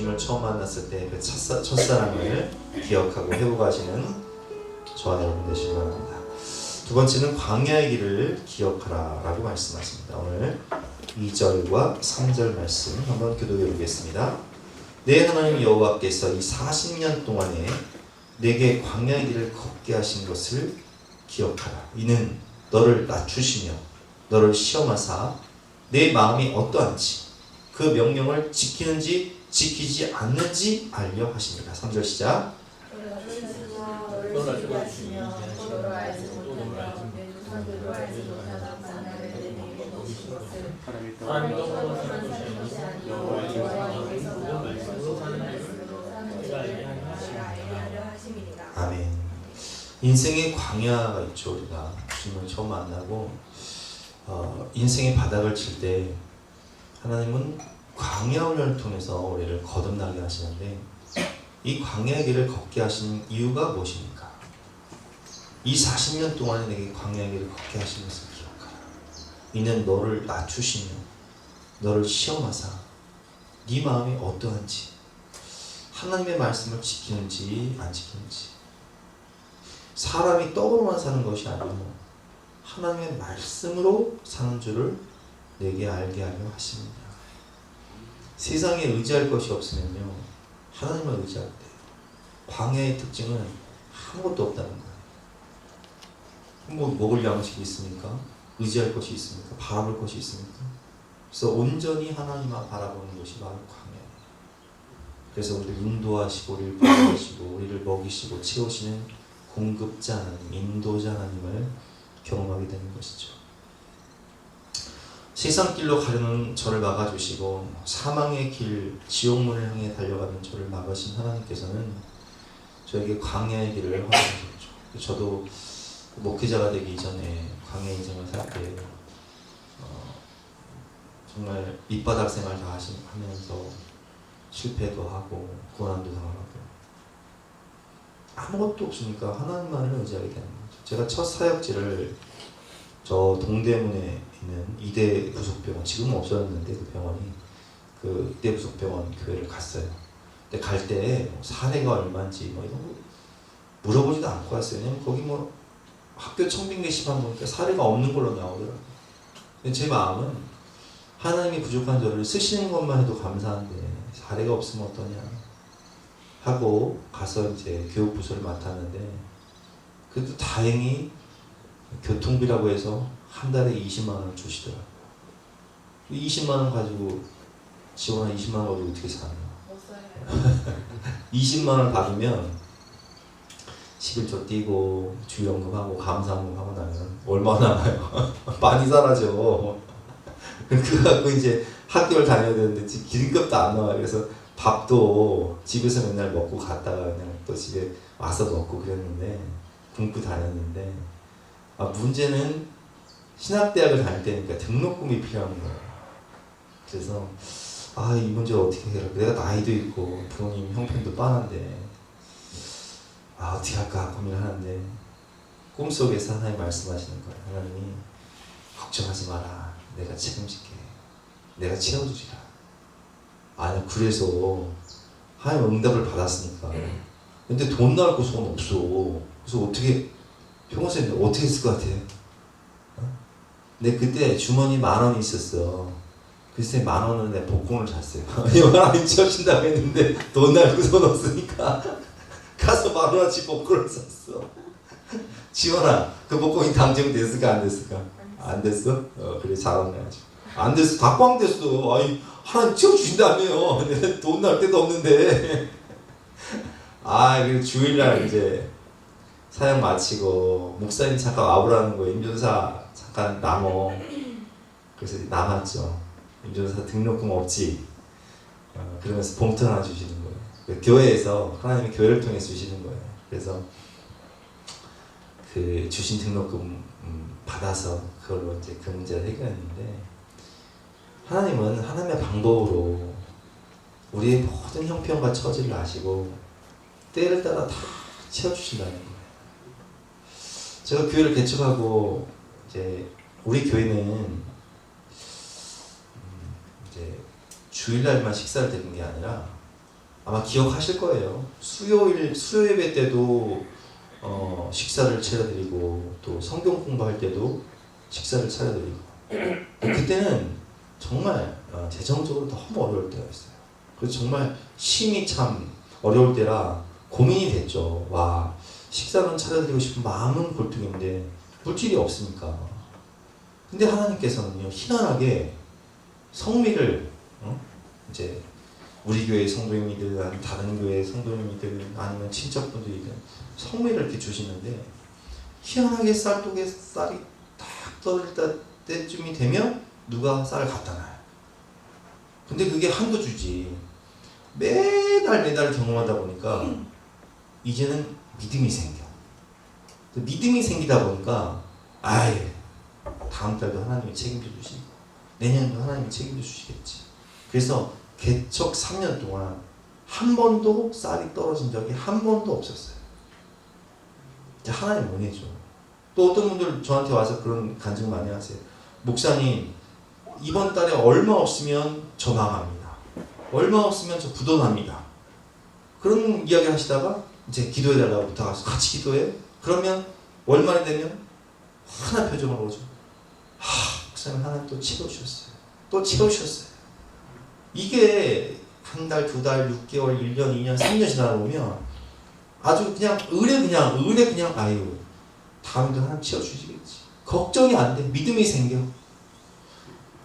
주님을 처음 만났을 때 그 첫사랑을 기억하고 회복하시는 저와 여러분 되시기 바랍니다. 두 번째는 광야의 길을 기억하라 라고 말씀하십니다. 오늘 2절과 3절 말씀 한번 교독해 보겠습니다. 내 하나님 여호와께서 이 40년 동안에 내게 광야의 길을 걷게 하신 것을 기억하라. 이는 너를 낮추시며 너를 시험하사 내 마음이 어떠한지 그 명령을 지키는지 지키지 않는지 알려 하십니다. 3절 시작. 아멘. 인생의 광야가 있죠. 우리가 주님을 처음 만나고 인생의 바닥을 칠 때 하나님은 광야 훈련을 통해서 우리를 거듭나게 하시는데 이 광야의 길을 걷게 하신 이유가 무엇입니까? 이 40년 동안에 내게 광야의 길을 걷게 하신 것을 기억하라. 이는 너를 낮추시며 너를 시험하사 네 마음이 어떠한지 하나님의 말씀을 지키는지 안 지키는지 사람이 떡으로만 사는 것이 아니고 하나님의 말씀으로 사는 줄을 내게 알게 하려 하십니다. 세상에 의지할 것이 없으면요 하나님을 의지할 때 광야의 특징은 아무것도 없다는 거예요. 뭐 먹을 양식이 있습니까? 의지할 것이 있습니까? 바라볼 것이 있습니까? 그래서 온전히 하나님만 바라보는 것이 바로 광야예요. 그래서 우리를 인도하시고 우리를 보호하시고 우리를 먹이시고 채우시는 공급자 하나님, 인도자 하나님을 경험하게 되는 것이죠. 세상길로 가려는 저를 막아주시고 사망의 길, 지옥문을 향해 달려가는 저를 막으신 하나님께서는 저에게 광야의 길을 허락하셨죠. 저도 목회자가 되기 이전에 광야 인생을 살 때 정말 밑바닥 생활 다 하면서 실패도 하고 고난도 당하고 아무것도 없으니까 하나님만을 의지하게 되는 거죠. 제가 첫 사역지를 저 동대문에 있는 이대 부속병원, 지금은 없어졌는데 그 병원이 그 이대 부속병원 교회를 갔어요. 근데 갈 때 사례가 얼마인지 뭐 이런 거 물어보지도 않고 왔어요. 왜냐면 거기 뭐 학교 청빙 게시판 보니까 사례가 없는 걸로 나오더라고요. 근데 제 마음은 하나님이 부족한 저를 쓰시는 것만 해도 감사한데 사례가 없으면 어떠냐 하고 가서 이제 교육부서를 맡았는데 그래도 다행히 교통비라고 해서 한 달에 20만 원을 주시더라고요. 20만 원 가지고 지원한 20만 원 가지고 어떻게 사냐. 20만 원 받으면 11조 띄고 주연금하고 감사금하고 나면 얼마나 남아요? 많이 사라져. 그거 갖고 이제 학교를 다녀야 되는데 기름값도 안 나와요. 그래서 밥도 집에서 맨날 먹고 갔다가 그냥 또 집에 와서 먹고 그랬는데 굶고 다녔는데 문제는 신학대학을 다닐 때니까 등록금이 필요한 거예요. 그래서 이 문제 어떻게 해라. 내가 나이도 있고 부모님 형편도 빤한데 어떻게 할까 고민을 하는데 꿈속에서 하나님 말씀하시는 거예요. 하나님이 걱정하지 마라. 내가 책임질게. 내가 채워주리라. 그래서 하나님 응답을 받았으니까. 근데 돈 나올 곳은 없어. 그래서 어떻게 평소에 어떻게 했을 것 같아요? 근데 그때 주머니 10,000원이 있었어. 글쎄 10,000원은 내가 복권을 샀어요. 하나님 채워준다고 했는데 돈 날 곳은 없으니까 가서 10,000원어치 복권을 샀어. 지원아, 그 복권이 당첨됐을까 안 됐을까? 안 됐어? 그래 잘한다. 안 됐어. 다 꽝 됐어. 하나님 채워주신다며요. 돈 날 데도 없는데. 그 주일날 이제 사역 마치고 목사님 잠깐 와보라는 거예요. 임전사 잠깐 남어. 그래서 남았죠. 임전사 등록금 없지. 그러면서 봉투 하나 주시는 거예요. 교회에서 하나님이 교회를 통해 주시는 거예요. 그래서 그 주신 등록금 받아서 그걸로 이제 그 문제를 해결했는데 하나님은 하나님의 방법으로 우리의 모든 형편과 처지를 아시고 때를 따라 다 채워주신다는 거예요. 제가 교회를 개척하고 이제 우리 교회는 이제 주일날만 식사를 드리는 게 아니라 아마 기억하실 거예요. 수요 예배 때도 식사를 차려드리고 또 성경 공부할 때도 식사를 차려드리고 그때는 정말 재정적으로 너무 어려울 때가 있어요. 그래서 정말 심히 참 어려울 때라 고민이 됐죠. 와, 식사는 차려드리고 싶은 마음은 골통인데 물질이 없으니까. 근데 하나님께서는요, 희한하게 성미를 이제 우리 교회 성도님이든 아니면 다른 교회 성도님이든 아니면 친척분들이든 성미를 이렇게 주시는데 희한하게 쌀독에 쌀이 딱 떨어질 때쯤이 되면 누가 쌀을 갖다 놔요. 근데 그게 한두 주지. 매달 경험하다 보니까 이제는 믿음이 생겨. 믿음이 생기다 보니까 아예 다음 달도 하나님이 책임져 주시고 내년도 하나님이 책임져 주시겠지. 그래서 개척 3년 동안 한 번도 쌀이 떨어진 적이 한 번도 없었어요. 하나님 은혜죠. 또 어떤 분들 저한테 와서 그런 간증 많이 하세요. 목사님, 이번 달에 얼마 없으면 저 망합니다. 얼마 없으면 저 부도납니다. 그런 이야기 하시다가 이제 기도해달라고 부탁하셔서 같이 기도해. 그러면 월말이 되면 환한 표정으로 오죠. 목사님 하나님 또 채워주셨어요. 또 채워주셨어요. 이게 한 달, 두 달, 6개월, 1년, 2년, 3년 지나다 보면 아주 그냥 의뢰 그냥 아유 다음에도 하나님 채워주시겠지. 걱정이 안 돼. 믿음이 생겨.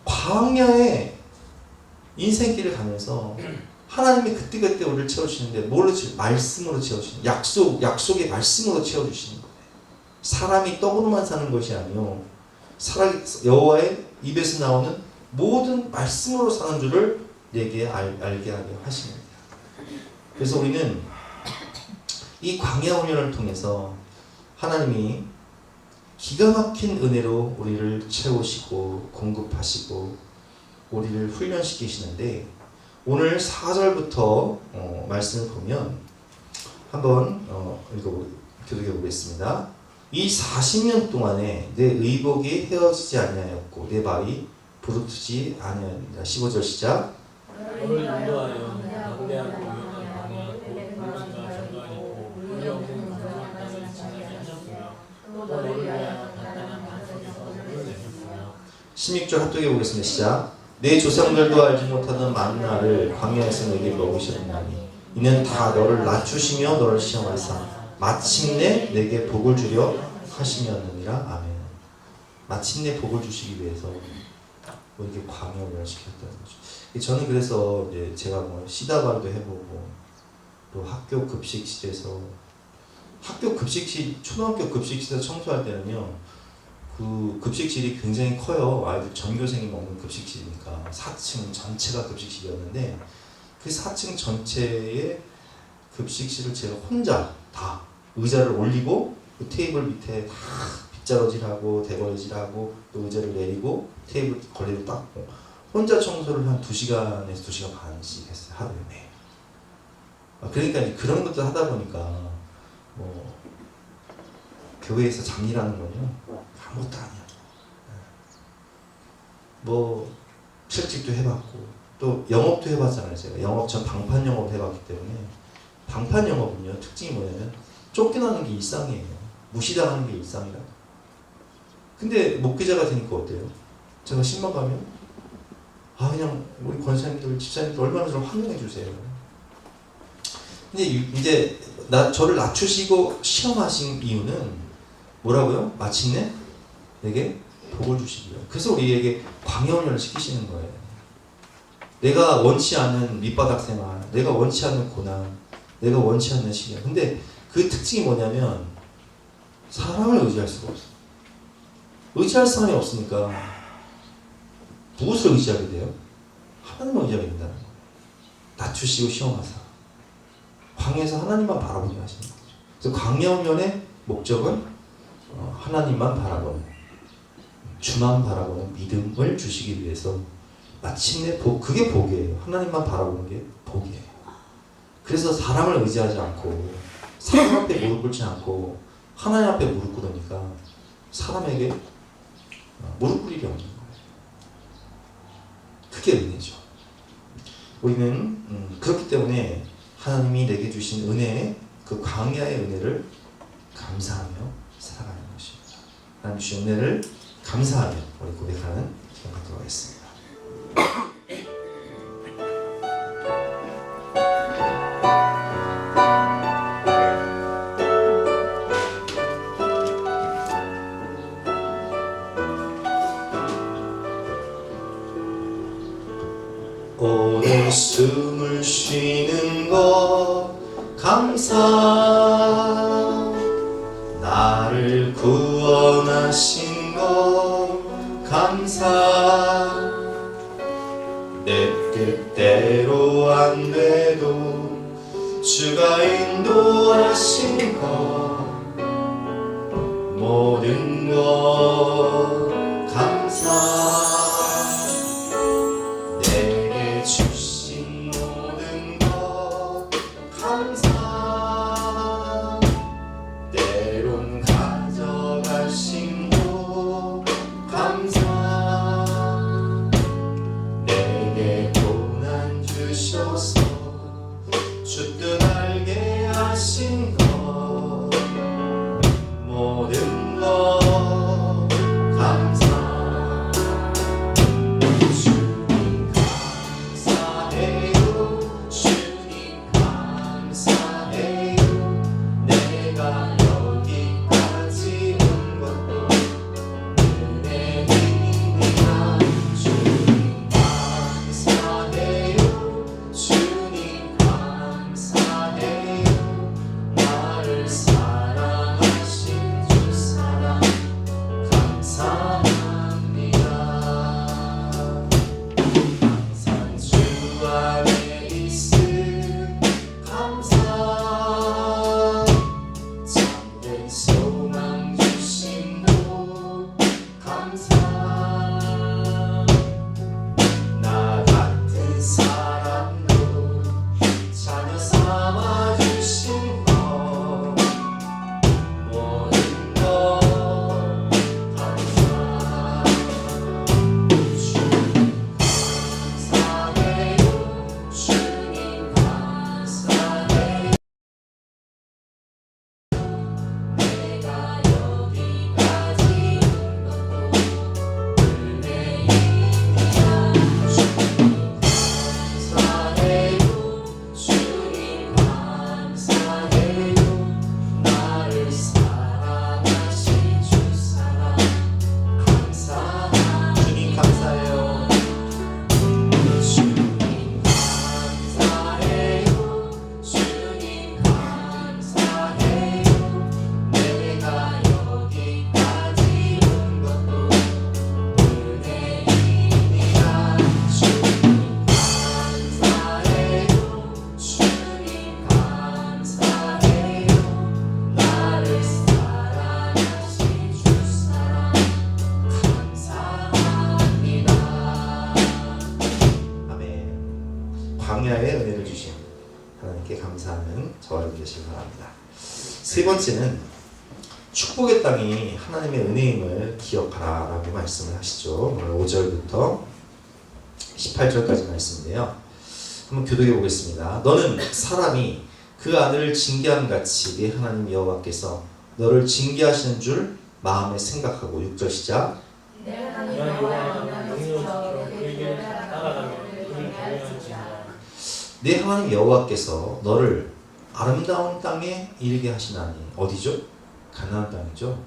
광야에 인생길을 가면서 하나님이 그때그때 우리를 채워주시는데 뭘로 말씀으로 채워주시는 약속의 말씀으로 채워주시는 거예요. 사람이 떡으로만 사는 것이 아니요 여호와의 입에서 나오는 모든 말씀으로 사는 줄을 내게 알게 하게 하십니다. 그래서 우리는 이 광야 훈련을 통해서 하나님이 기가 막힌 은혜로 우리를 채우시고 공급하시고 우리를 훈련시키시는데 오늘 4절부터 말씀을 보면 한번 교독해 보겠습니다. 이 40년 동안에 내 의복이 헤어지지 아니하였고 내 발이 부르트지 아니하였느니라. 15절 시작. 너를 인도하여 방대하고 위험한 광야 곧 불만과 정갈이 있고 물이 없는 건조한 땅을 지나게 하셨으며 또 너를 위하여 단단한 반석에서 물을 내셨으며 16절 합독해 보겠습니다. 시작. 내 조상들도 알지 못하는 만나를 광야에서 내게 먹으셨나니 이는 다 너를 낮추시며 너를 시험하사 마침내 내게 복을 주려 하시면느니라. 아멘. 마침내 복을 주시기 위해서 이렇게 광야를 시켰다는 거죠. 저는 그래서 이제 제가 뭐 시다발도 해보고 또 학교 급식실에서 초등학교 급식실에서 청소할 때는요, 그 급식실이 굉장히 커요. 아이들 전교생이 먹는 급식실이니까 4층 전체가 급식실이었는데 그 4층 전체의 급식실을 제가 혼자 다 의자를 올리고 그 테이블 밑에 다 빗자루질하고 대걸질하고 또 의자를 내리고 테이블 걸레로 닦고 혼자 청소를 한 2시간에서 2시간 반씩 했어요. 하루에 매일. 그러니까 이제 그런 것들 하다 보니까 뭐 교회에서 잡일하는 건요 아무것도 아니야. 뭐 실직도 해봤고 또 영업도 해봤잖아요. 제가 영업전 방판 영업을 해봤기 때문에 방판 영업은요 특징이 뭐냐면 쫓겨나는 게 일상이에요. 무시당하는 게 일상이라. 근데 목회자가 되니까 어때요? 제가 신방 가면 그냥 우리 권사님들 집사님들 얼마나 좀 환영해 주세요. 근데 이제 저를 낮추시고 시험하신 이유는 뭐라고요? 마침내 내게 복을 주시기 위해. 그래서 우리에게 광야훈련을 시키시는 거예요. 내가 원치 않는 밑바닥 생활, 내가 원치 않는 고난, 내가 원치 않는 시련. 근데 그 특징이 뭐냐면 사람을 의지할 수가 없어. 의지할 사람이 없으니까 무엇을 의지하게 돼요? 하나님을 의지하게 된다는 거예요. 낮추시고 시험하사 광야에서 하나님만 바라보게 하시는 거죠. 그래서 광야훈련의 목적은 하나님만 바라보는, 주만 바라보는 믿음을 주시기 위해서 마침내 그게 복이에요. 하나님만 바라보는 게 복이에요. 그래서 사람을 의지하지 않고 사람 앞에 무릎 꿇지 않고 하나님 앞에 무릎 꿇으니까 사람에게 무릎 꿇일이 없는 거예요. 그게 은혜죠. 우리는 그렇기 때문에 하나님이 내게 주신 은혜, 그 광야의 은혜를 감사하며 살아가는 것입니다. 하나님 주신 은혜를 감사하며 우리 고백하는 기간 갖도록 하겠습니다. 오늘 숨을 쉬는 것 감사, 나를 구원하신 것 감사, 내 뜻대로 안 돼도 주가 인도하신 것 모든 것 감사, 내게 주신 모든 것 감사, 때론 가져가신 것 감사, 내게 고난 주셔서 주 뜻 알게 하신 것 모든 것 감사, 주님 감사해요, 주님 감사해요, 내가 여기까지 온 것도 은혜입니다. 주님 감사해요, 주님 감사해요, 나를 사랑하신 주 사랑 감사합니다. 항상 주 안에 있음 감사, 참된 소망 주심도 감사, 나 같은 사람도 자녀 삼아 주신 것 모든 것 감사, 주님 감사해요, 주님 감사해요, 내가 여기까지 온 것도 은혜입니다. 주님 감사해요, 주님 감사해요, 나를 사랑하신 주 사랑 감사, 주님 감사해요, 주님 감사해요, 주님 감사해요, 내가 여기까지 온 것도 은혜입니다. 주님 감사해요, 주님 감사해요, 나를 사랑하신 주 사랑 감사합니다. 아멘. 광야의 은혜를 주신 하나님께 감사하는 저와 여러분 되시기 바랍니다. 세 번째는 축복의 땅이 하나님의 은혜임을 기억하라 라고 말씀을 하시죠. 오늘 5절부터 18절까지 말씀인데요. 한번 교독해 보겠습니다. 너는 사람이 그 아들을 징계함같이 네 하나님 여호와께서 너를 징계하시는 줄 마음에 생각하고 6절 시작. 내 하나님 너는 여호와여 영영처럼 그에게 따라가며 그를 경외할지니라. 내 하나님 여호와께서 너를 아름다운 땅에 이르게 하시나니 어디죠? 가나안 땅이죠.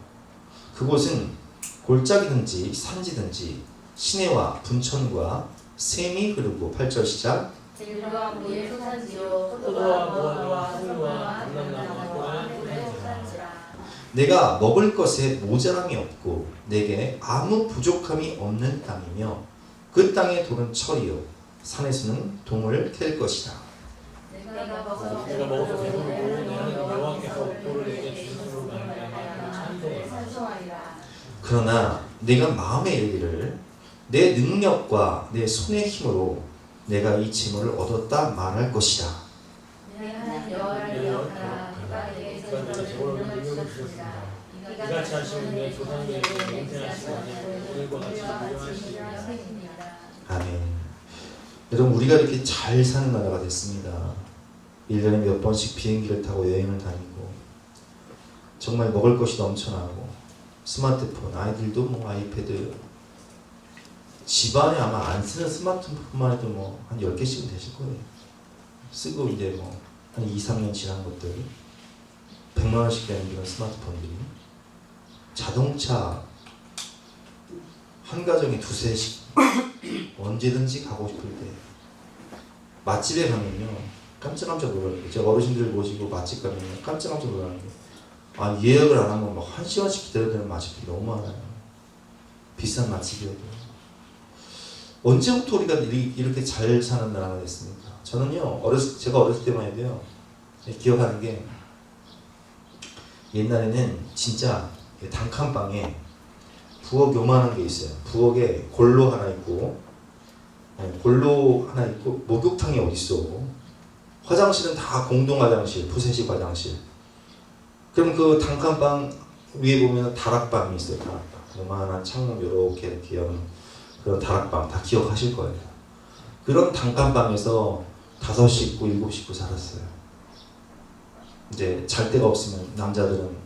그곳은 골짜기든지 산지든지 시내와 분천과 샘이 흐르고 8절 시작. 들과 무의 소산지요 포도와 무화과 풍류와 감람나무와 꿀의 소산지라. 내가 먹을 것에 모자람이 없고 내게 아무 부족함이 없는 땅이며 그 땅의 돌은 철이요 산에서는 동을 캘 것이다. 내가 먹어서 배부르고 내 배부르고 하나님 여호와께서 여호와께서 돌을 내게 주심으로 말미암아 찬송하라. 찬송하리라. 그러나 내가 마음에 이르기를 내 능력과 내 손의 힘으로 내가 이 재물을 얻었다 말할 것이다. 내 하나님 여호와를 기억하라. 그가 내게서 이런 능력을 주셨습니다. 이같이 하시는 내 조상에게 맹세하시고 오늘과 같이 유효하시리라. 여호와입니다. 아멘. 여러분 우리가 이렇게 잘 사는 나라가 됐습니다. 1년에 몇 번씩 비행기를 타고 여행을 다니고 정말 먹을 것이 넘쳐나고 스마트폰, 아이들도 뭐 아이패드, 집안에 아마 안 쓰는 스마트폰만 해도 뭐 한 10개씩은 되실 거예요. 쓰고 이제 뭐 한 2, 3년 지난 것들 100만 원씩 되는 그런 스마트폰들이, 자동차 한 가정에 두세씩 언제든지 가고 싶을 때 맛집에 가면요 깜짝깜짝 놀라는 게, 제가 어르신들 모시고 맛집 가면 깜짝깜짝 놀라는 게, 아 예약을 안 하면 막 1시간씩 기다려야 되는 맛집들이 너무 많아요. 비싼 맛집이어도. 언제부터 우리가 이렇게 잘 사는 나라가 됐습니까? 저는요 제가 어렸을 때만 해도요 기억하는 게, 옛날에는 진짜 단칸방에 부엌 요만한 게 있어요. 부엌에 골로 하나 있고, 목욕탕이 어딨어. 화장실은 다 공동 화장실, 푸세식 화장실. 그럼 그 단칸방 위에 보면 다락방이 있어요. 다락방. 요만한 창문 이렇게 여는 그런 다락방 다 기억하실 거예요. 그런 단칸방에서 5 식구, 7 식구 살았어요. 이제 잘 데가 없으면 남자들은,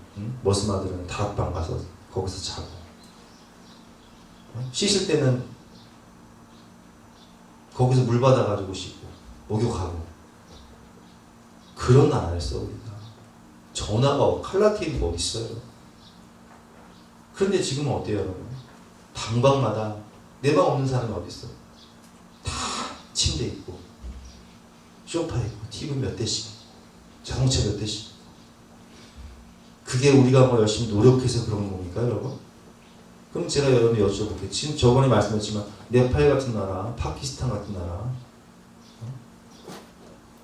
머스마들은 다락방 가서 거기서 자고, 씻을 때는 거기서 물 받아가지고 씻고 목욕하고, 그런 나라였어 우리가. 전화가 칼라 TV가 어디 있어요? 그런데 지금은 어때요 여러분? 방방마다 내 방 없는 사람이 어디 있어? 다 침대 있고 소파 있고 TV 몇 대씩, 자동차 몇 대씩. 그게 우리가 뭐 열심히 노력해서 그런 겁니까 여러분? 그럼 제가 여러분들 여쭤볼게요. 지금 저번에 말씀했지만 네팔 같은 나라, 파키스탄 같은 나라,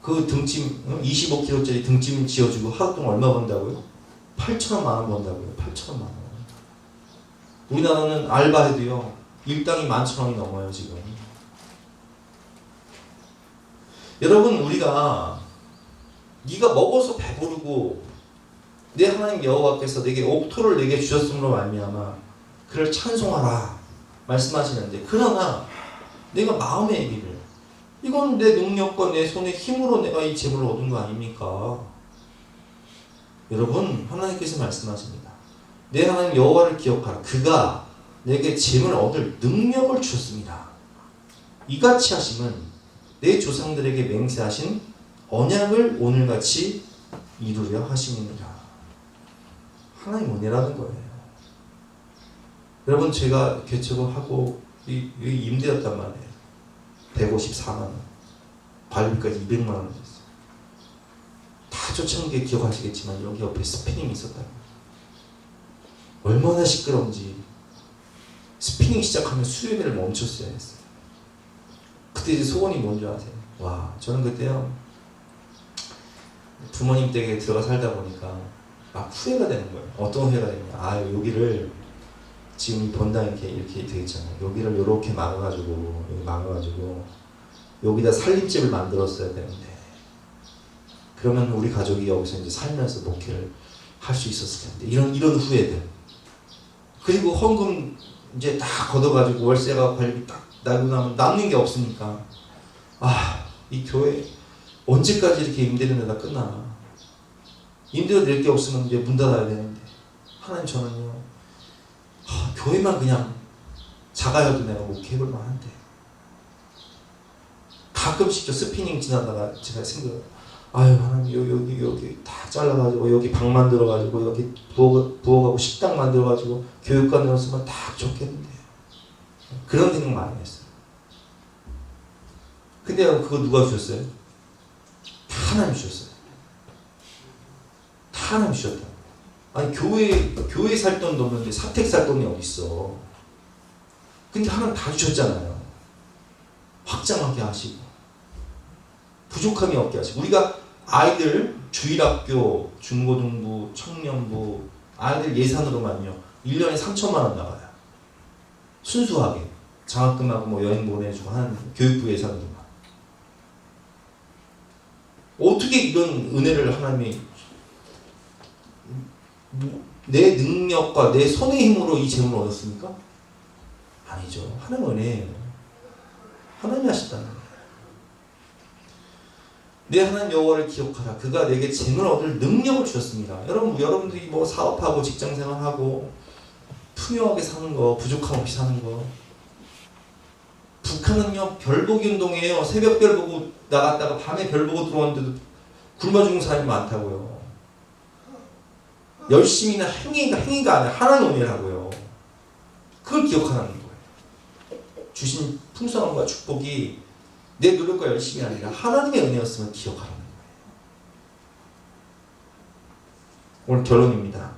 그 등짐 25kg짜리 등짐 지어주고 하루 동안 얼마 번다고요? 8천만 원 번다고요. 8천만 원. 우리나라는 알바해도요 일당이 11,000원이 넘어요 지금. 여러분, 우리가 네가 먹어서 배부르고 내 하나님 여호와께서 내게 옥토를 내게 주셨음으로 말미암아 그를 찬송하라 말씀하시는데, 그러나 내가 마음의 얘기를, 이건 내 능력과 내 손의 힘으로 내가 이 재물을 얻은 거 아닙니까? 여러분, 하나님께서 말씀하십니다. 내 하나님 여호와를 기억하라. 그가 내게 재물을 얻을 능력을 주셨습니다. 이같이 하심은 내 조상들에게 맹세하신 언약을 오늘같이 이루려 하심이니라. 하나님 은혜라는 거예요. 여러분, 제가 개척을 하고 임대였단 말이에요. 154만 원, 관리비까지 200만 원 줬어요. 다 쫓아온 게 기억하시겠지만 여기 옆에 스피닝이 있었다. 얼마나 시끄러운지. 스피닝 시작하면 수요일을 멈췄어야 했어요. 그때 이제 소원이 뭔지 아세요? 와, 저는 그때요 부모님 댁에 들어가 살다 보니까 막 후회가 되는 거예요. 어떤 후회가 되냐? 아, 여기를 지금 이 본당 이렇게 돼 있잖아요. 여기를 이렇게 막아가지고 여기 막아가지고 여기다 살림집을 만들었어야 되는데, 그러면 우리 가족이 여기서 이제 살면서 목회를 할 수 있었을 텐데, 이런 후회들. 그리고 헌금 이제 다 걷어가지고 월세가 관리 딱 나고 나면 남는 게 없으니까, 아, 이 교회 언제까지 이렇게 임대료 내다 끝나? 임대료 낼 게 없으면 이제 문 닫아야 되는데, 하나님, 저는요 교회만 그냥 작아여도 내가 목회해볼 만한데, 가끔씩 저 스피닝 지나다가 제가 생각해요. 아유, 하나님, 여기 다 잘라가지고 여기 방 만들어가지고 여기 부엌하고 식당 만들어가지고 교육관 넣었으면 딱 좋겠는데, 그런 생각 많이 했어요. 근데 그거 누가 주셨어요? 다 하나님 주셨어요. 다 하나님 주셨다. 아니, 교회 살 돈도 없는데 사택 살 돈이 어딨어. 근데 하나님 다 주셨잖아요. 확장하게 하시고 부족함이 없게 하시고. 우리가 아이들 주일학교, 중고등부, 청년부 아이들 예산으로만요 1년에 3천만 원 나가요. 순수하게 장학금하고 뭐 여행 보내주고 하는 교육부 예산으로만. 어떻게 이런 은혜를 하나님이, 내 능력과 내 손의 힘으로 이 재물을 얻었습니까? 아니죠. 하나님 은혜예요. 하나님이 하셨다는 거예요. 내 하나님 여호와를 기억하라. 그가 내게 재물 얻을 능력을 주셨습니다. 여러분들이 뭐 사업하고 직장생활하고 풍요하게 사는 거, 부족함 없이 사는 거. 북한은요 별보기 운동이에요. 새벽 별 보고 나갔다가 밤에 별 보고 들어왔는데도 굶어 죽는 사람이 많다고요. 열심히나 행위가 아니라 하나님 은혜라고요. 그걸 기억하라는 거예요. 주신 풍성함과 축복이 내 노력과 열심이 아니라 하나님의 은혜였으면 기억하라는 거예요. 오늘 결론입니다.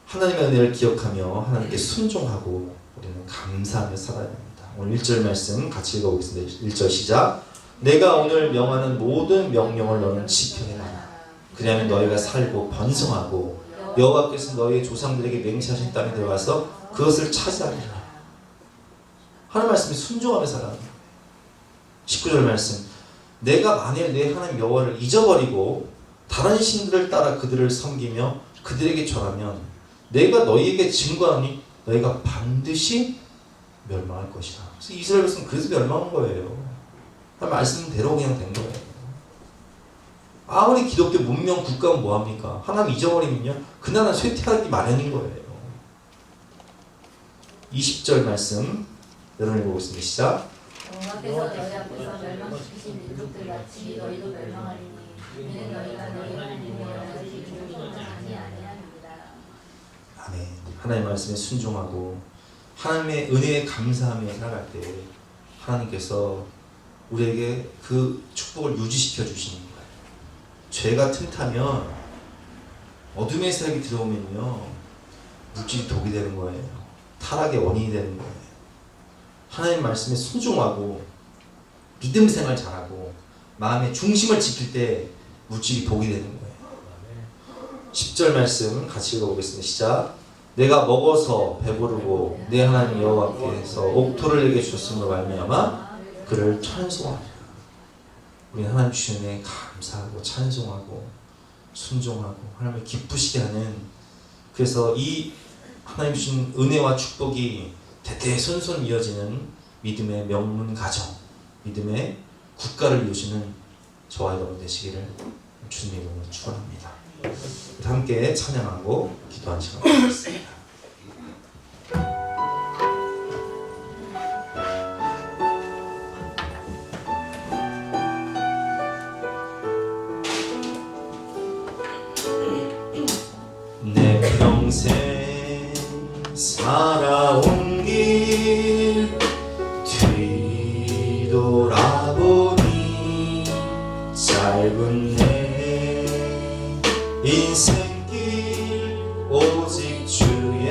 하나님의 은혜를 기억하며 하나님께 순종하고 우리는 감사하며 살아야 합니다. 오늘 1절 말씀 같이 읽어보겠습니다. 1절 시작. 내가 오늘 명하는 모든 명령을 너는 지켜내라. 그리하면 너희가 살고 번성하고 여호와께서 너희의 조상들에게 맹세하신 땅에 들어가서 그것을 차지하리라. 하나님 말씀에 순종하며 살아가는 거예요. 19절 말씀. 내가 만일 내 하나님 여호와를 잊어버리고 다른 신들을 따라 그들을 섬기며 그들에게 절하면 내가 너희에게 증거하니 너희가 반드시 멸망할 것이다. 그래서 이스라엘 백성은 그래서 멸망한 거예요. 하나님 말씀대로 그냥 된 거예요. 아무리 기독교 문명 국가는 뭐합니까? 하나님 잊어버리면요 그 나라는 쇠퇴하기 마련인 거예요. 20절 말씀 여러분 읽어보겠습니다. 시작. 여호와께서 너희 앞에서 멸망시키신 민족들 같이 너희도 멸망하리니 이는 너희가 너희 하나님의 여호와를 지키지 아니하리라. 아멘. 하나님의 말씀에 순종하고 하나님의 은혜에 감사하며 살아갈 때 하나님께서 우리에게 그 축복을 유지시켜 주시는 거예요. 죄가 틈타면 어둠의 세력이 들어오면요 물질이 독이 되는 거예요. 타락의 원인이 되는 거예요. 하나님 말씀에 순종하고 믿음 생활 잘하고 마음의 중심을 지킬 때 물질이 복이 되는 거예요. 10절 말씀 같이 읽어보겠습니다. 시작. 내가 먹어서 배부르고 내 하나님 여호와께서 옥토를 내게 주셨음으로 말미암아 그를 찬송하리라. 우리는 하나님 주신 은혜에 감사하고 찬송하고 순종하고 하나님을 기쁘시게 하는, 그래서 이 하나님 주신 은혜와 축복이 대대손손 이어지는 믿음의 명문 가정, 믿음의 국가를 이루시는 저와 여러분 되시기를 주님의 이름으로 축원합니다. 함께 찬양하고 기도하는 시간 갖겠습니다. 내 평생 살아온 길 뒤돌아보니 짧은 내 인생길 오직 주의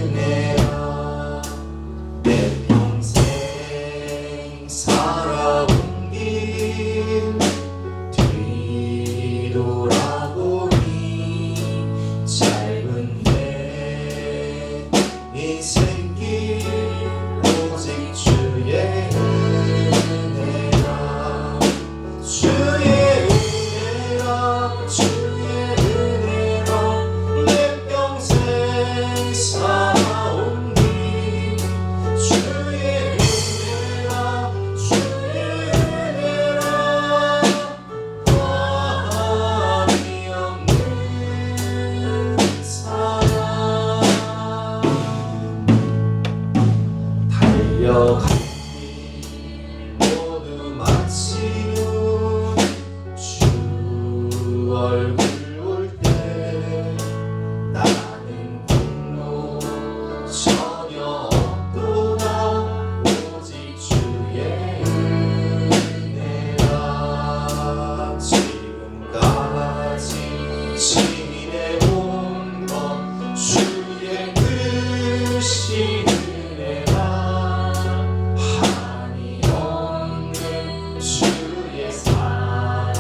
은혜야. 내 평생 살아온 길 뒤돌아보니 짧은 내 인생길 오직 주의 은혜라. 주의 은혜라 주의 은혜라 내 평생 살아온 길 주의 은혜라 주의 은혜라 한이 없는 사랑 달려간 길 모두 마치고 주 얼굴 볼 때 나는 분노 전혀 없도다. 오직 주의 은혜라. 지금까지 지내온 것 주의 크신 은혜라. 한이 없는 주의 사랑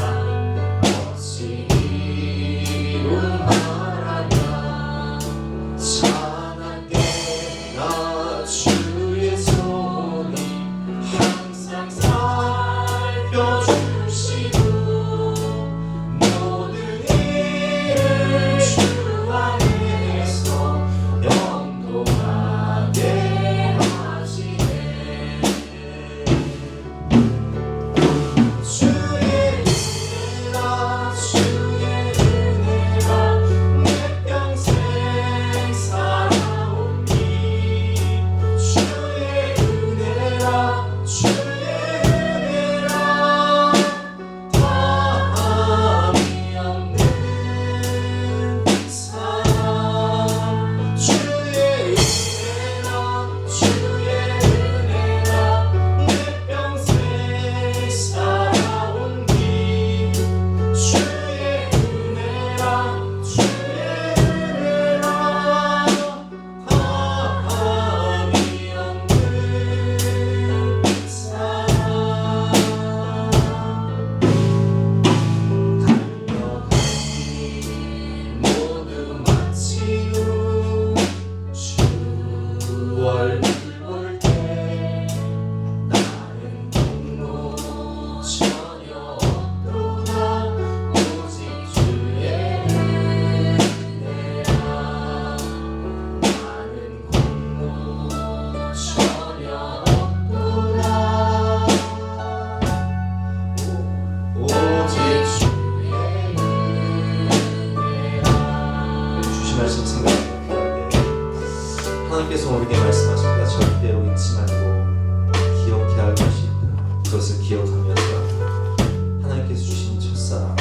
어찌 이룬 말하냐. 찬하게 나 주의 손이 항상 살펴주시고 모든 일을 주 안에서 영통하게 하시네. 기억하면서 하나님께서 주신 첫사랑,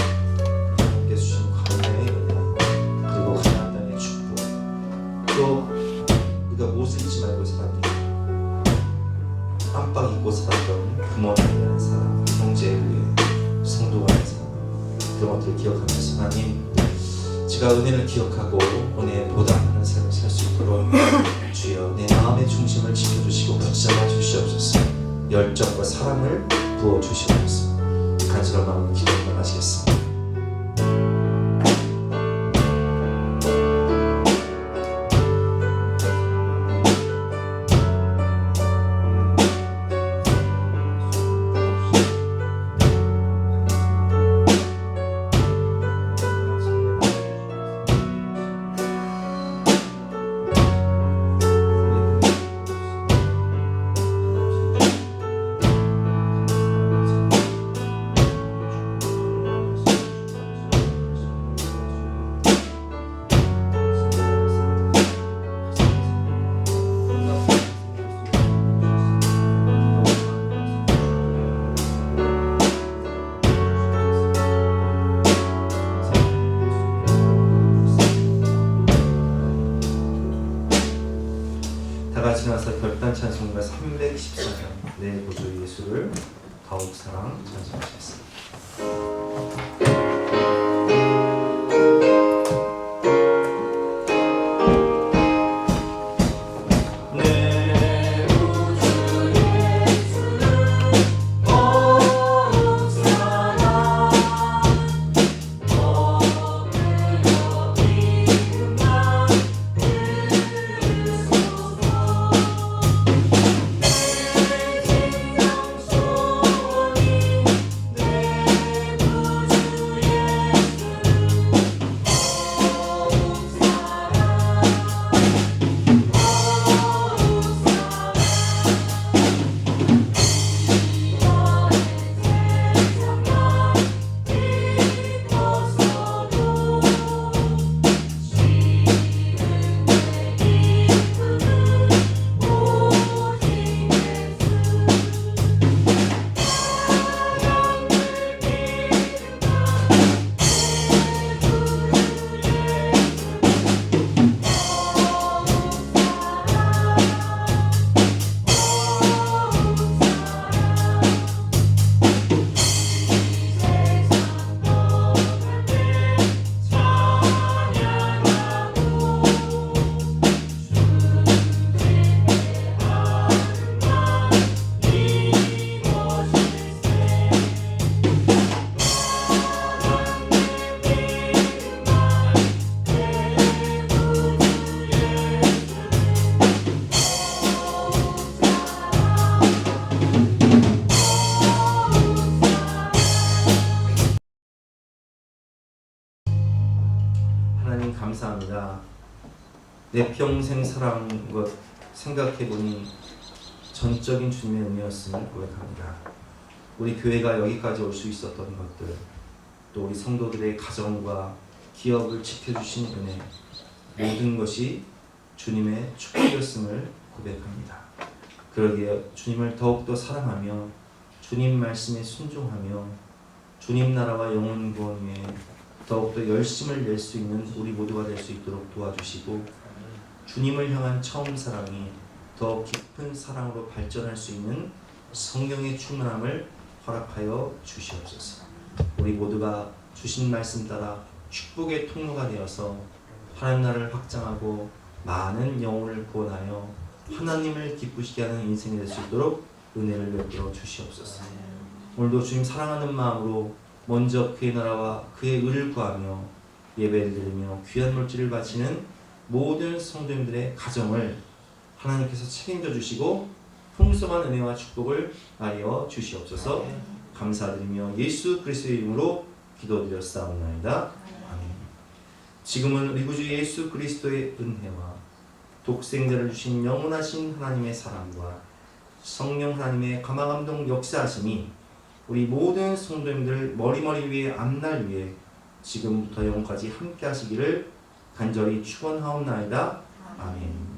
하나님께서 주신 광야의 은혜, 그리고 가나안 땅의 축복, 또 우리가 옷을 입지 말고 살았던, 깜빡 잊고 살았던 부모님에 대한 사랑, 형제에 대해 성도가 대한 사랑, 그런 것들을 기억하면서 하나님, 제가 은혜를 기억하고 은혜에 보답하는 삶을 살 수 있도록 주여 내 마음의 중심을 지켜주시고 붙잡아 주시옵소서. 열정과 사랑을 부어주시옵소서. 간절한 마음으로 기도를 하시겠습니다. 다같이 나서 별단 찬송가 314장 내 구주 예수를 더욱 사랑 찬송하시겠습니다. 하나님 감사합니다. 내 평생 살아온 것 생각해보니 전적인 주님의 은혜였음을 고백합니다. 우리 교회가 여기까지 올 수 있었던 것들, 또 우리 성도들의 가정과 기업을 지켜주신 은혜, 모든 것이 주님의 축복이었음을 고백합니다. 그러기에 주님을 더욱더 사랑하며 주님 말씀에 순종하며 주님 나라와 영혼 구원 위에 더욱더 열심을 낼 수 있는 우리 모두가 될 수 있도록 도와주시고, 주님을 향한 처음 사랑이 더 깊은 사랑으로 발전할 수 있는 성령의 충만함을 허락하여 주시옵소서. 우리 모두가 주신 말씀 따라 축복의 통로가 되어서 하나님 나라를 확장하고 많은 영혼을 구원하여 하나님을 기쁘시게 하는 인생이 될 수 있도록 은혜를 베풀어 주시옵소서. 오늘도 주님 사랑하는 마음으로 먼저 그의 나라와 그의 의를 구하며 예배를 드리며 귀한 물질을 바치는 모든 성도님들의 가정을 하나님께서 책임져 주시고 풍성한 은혜와 축복을 하여 주시옵소서. 감사드리며 예수 그리스도의 이름으로 기도드렸사옵나이다. 아멘. 지금은 우리 구주 예수 그리스도의 은혜와 독생자를 주신 영원하신 하나님의 사랑과 성령 하나님의 감화감동 역사하심이 우리 모든 성도님들 머리머리 위에 앞날 위에 지금부터 영원까지 함께 하시기를 간절히 축원하옵나이다. 아멘.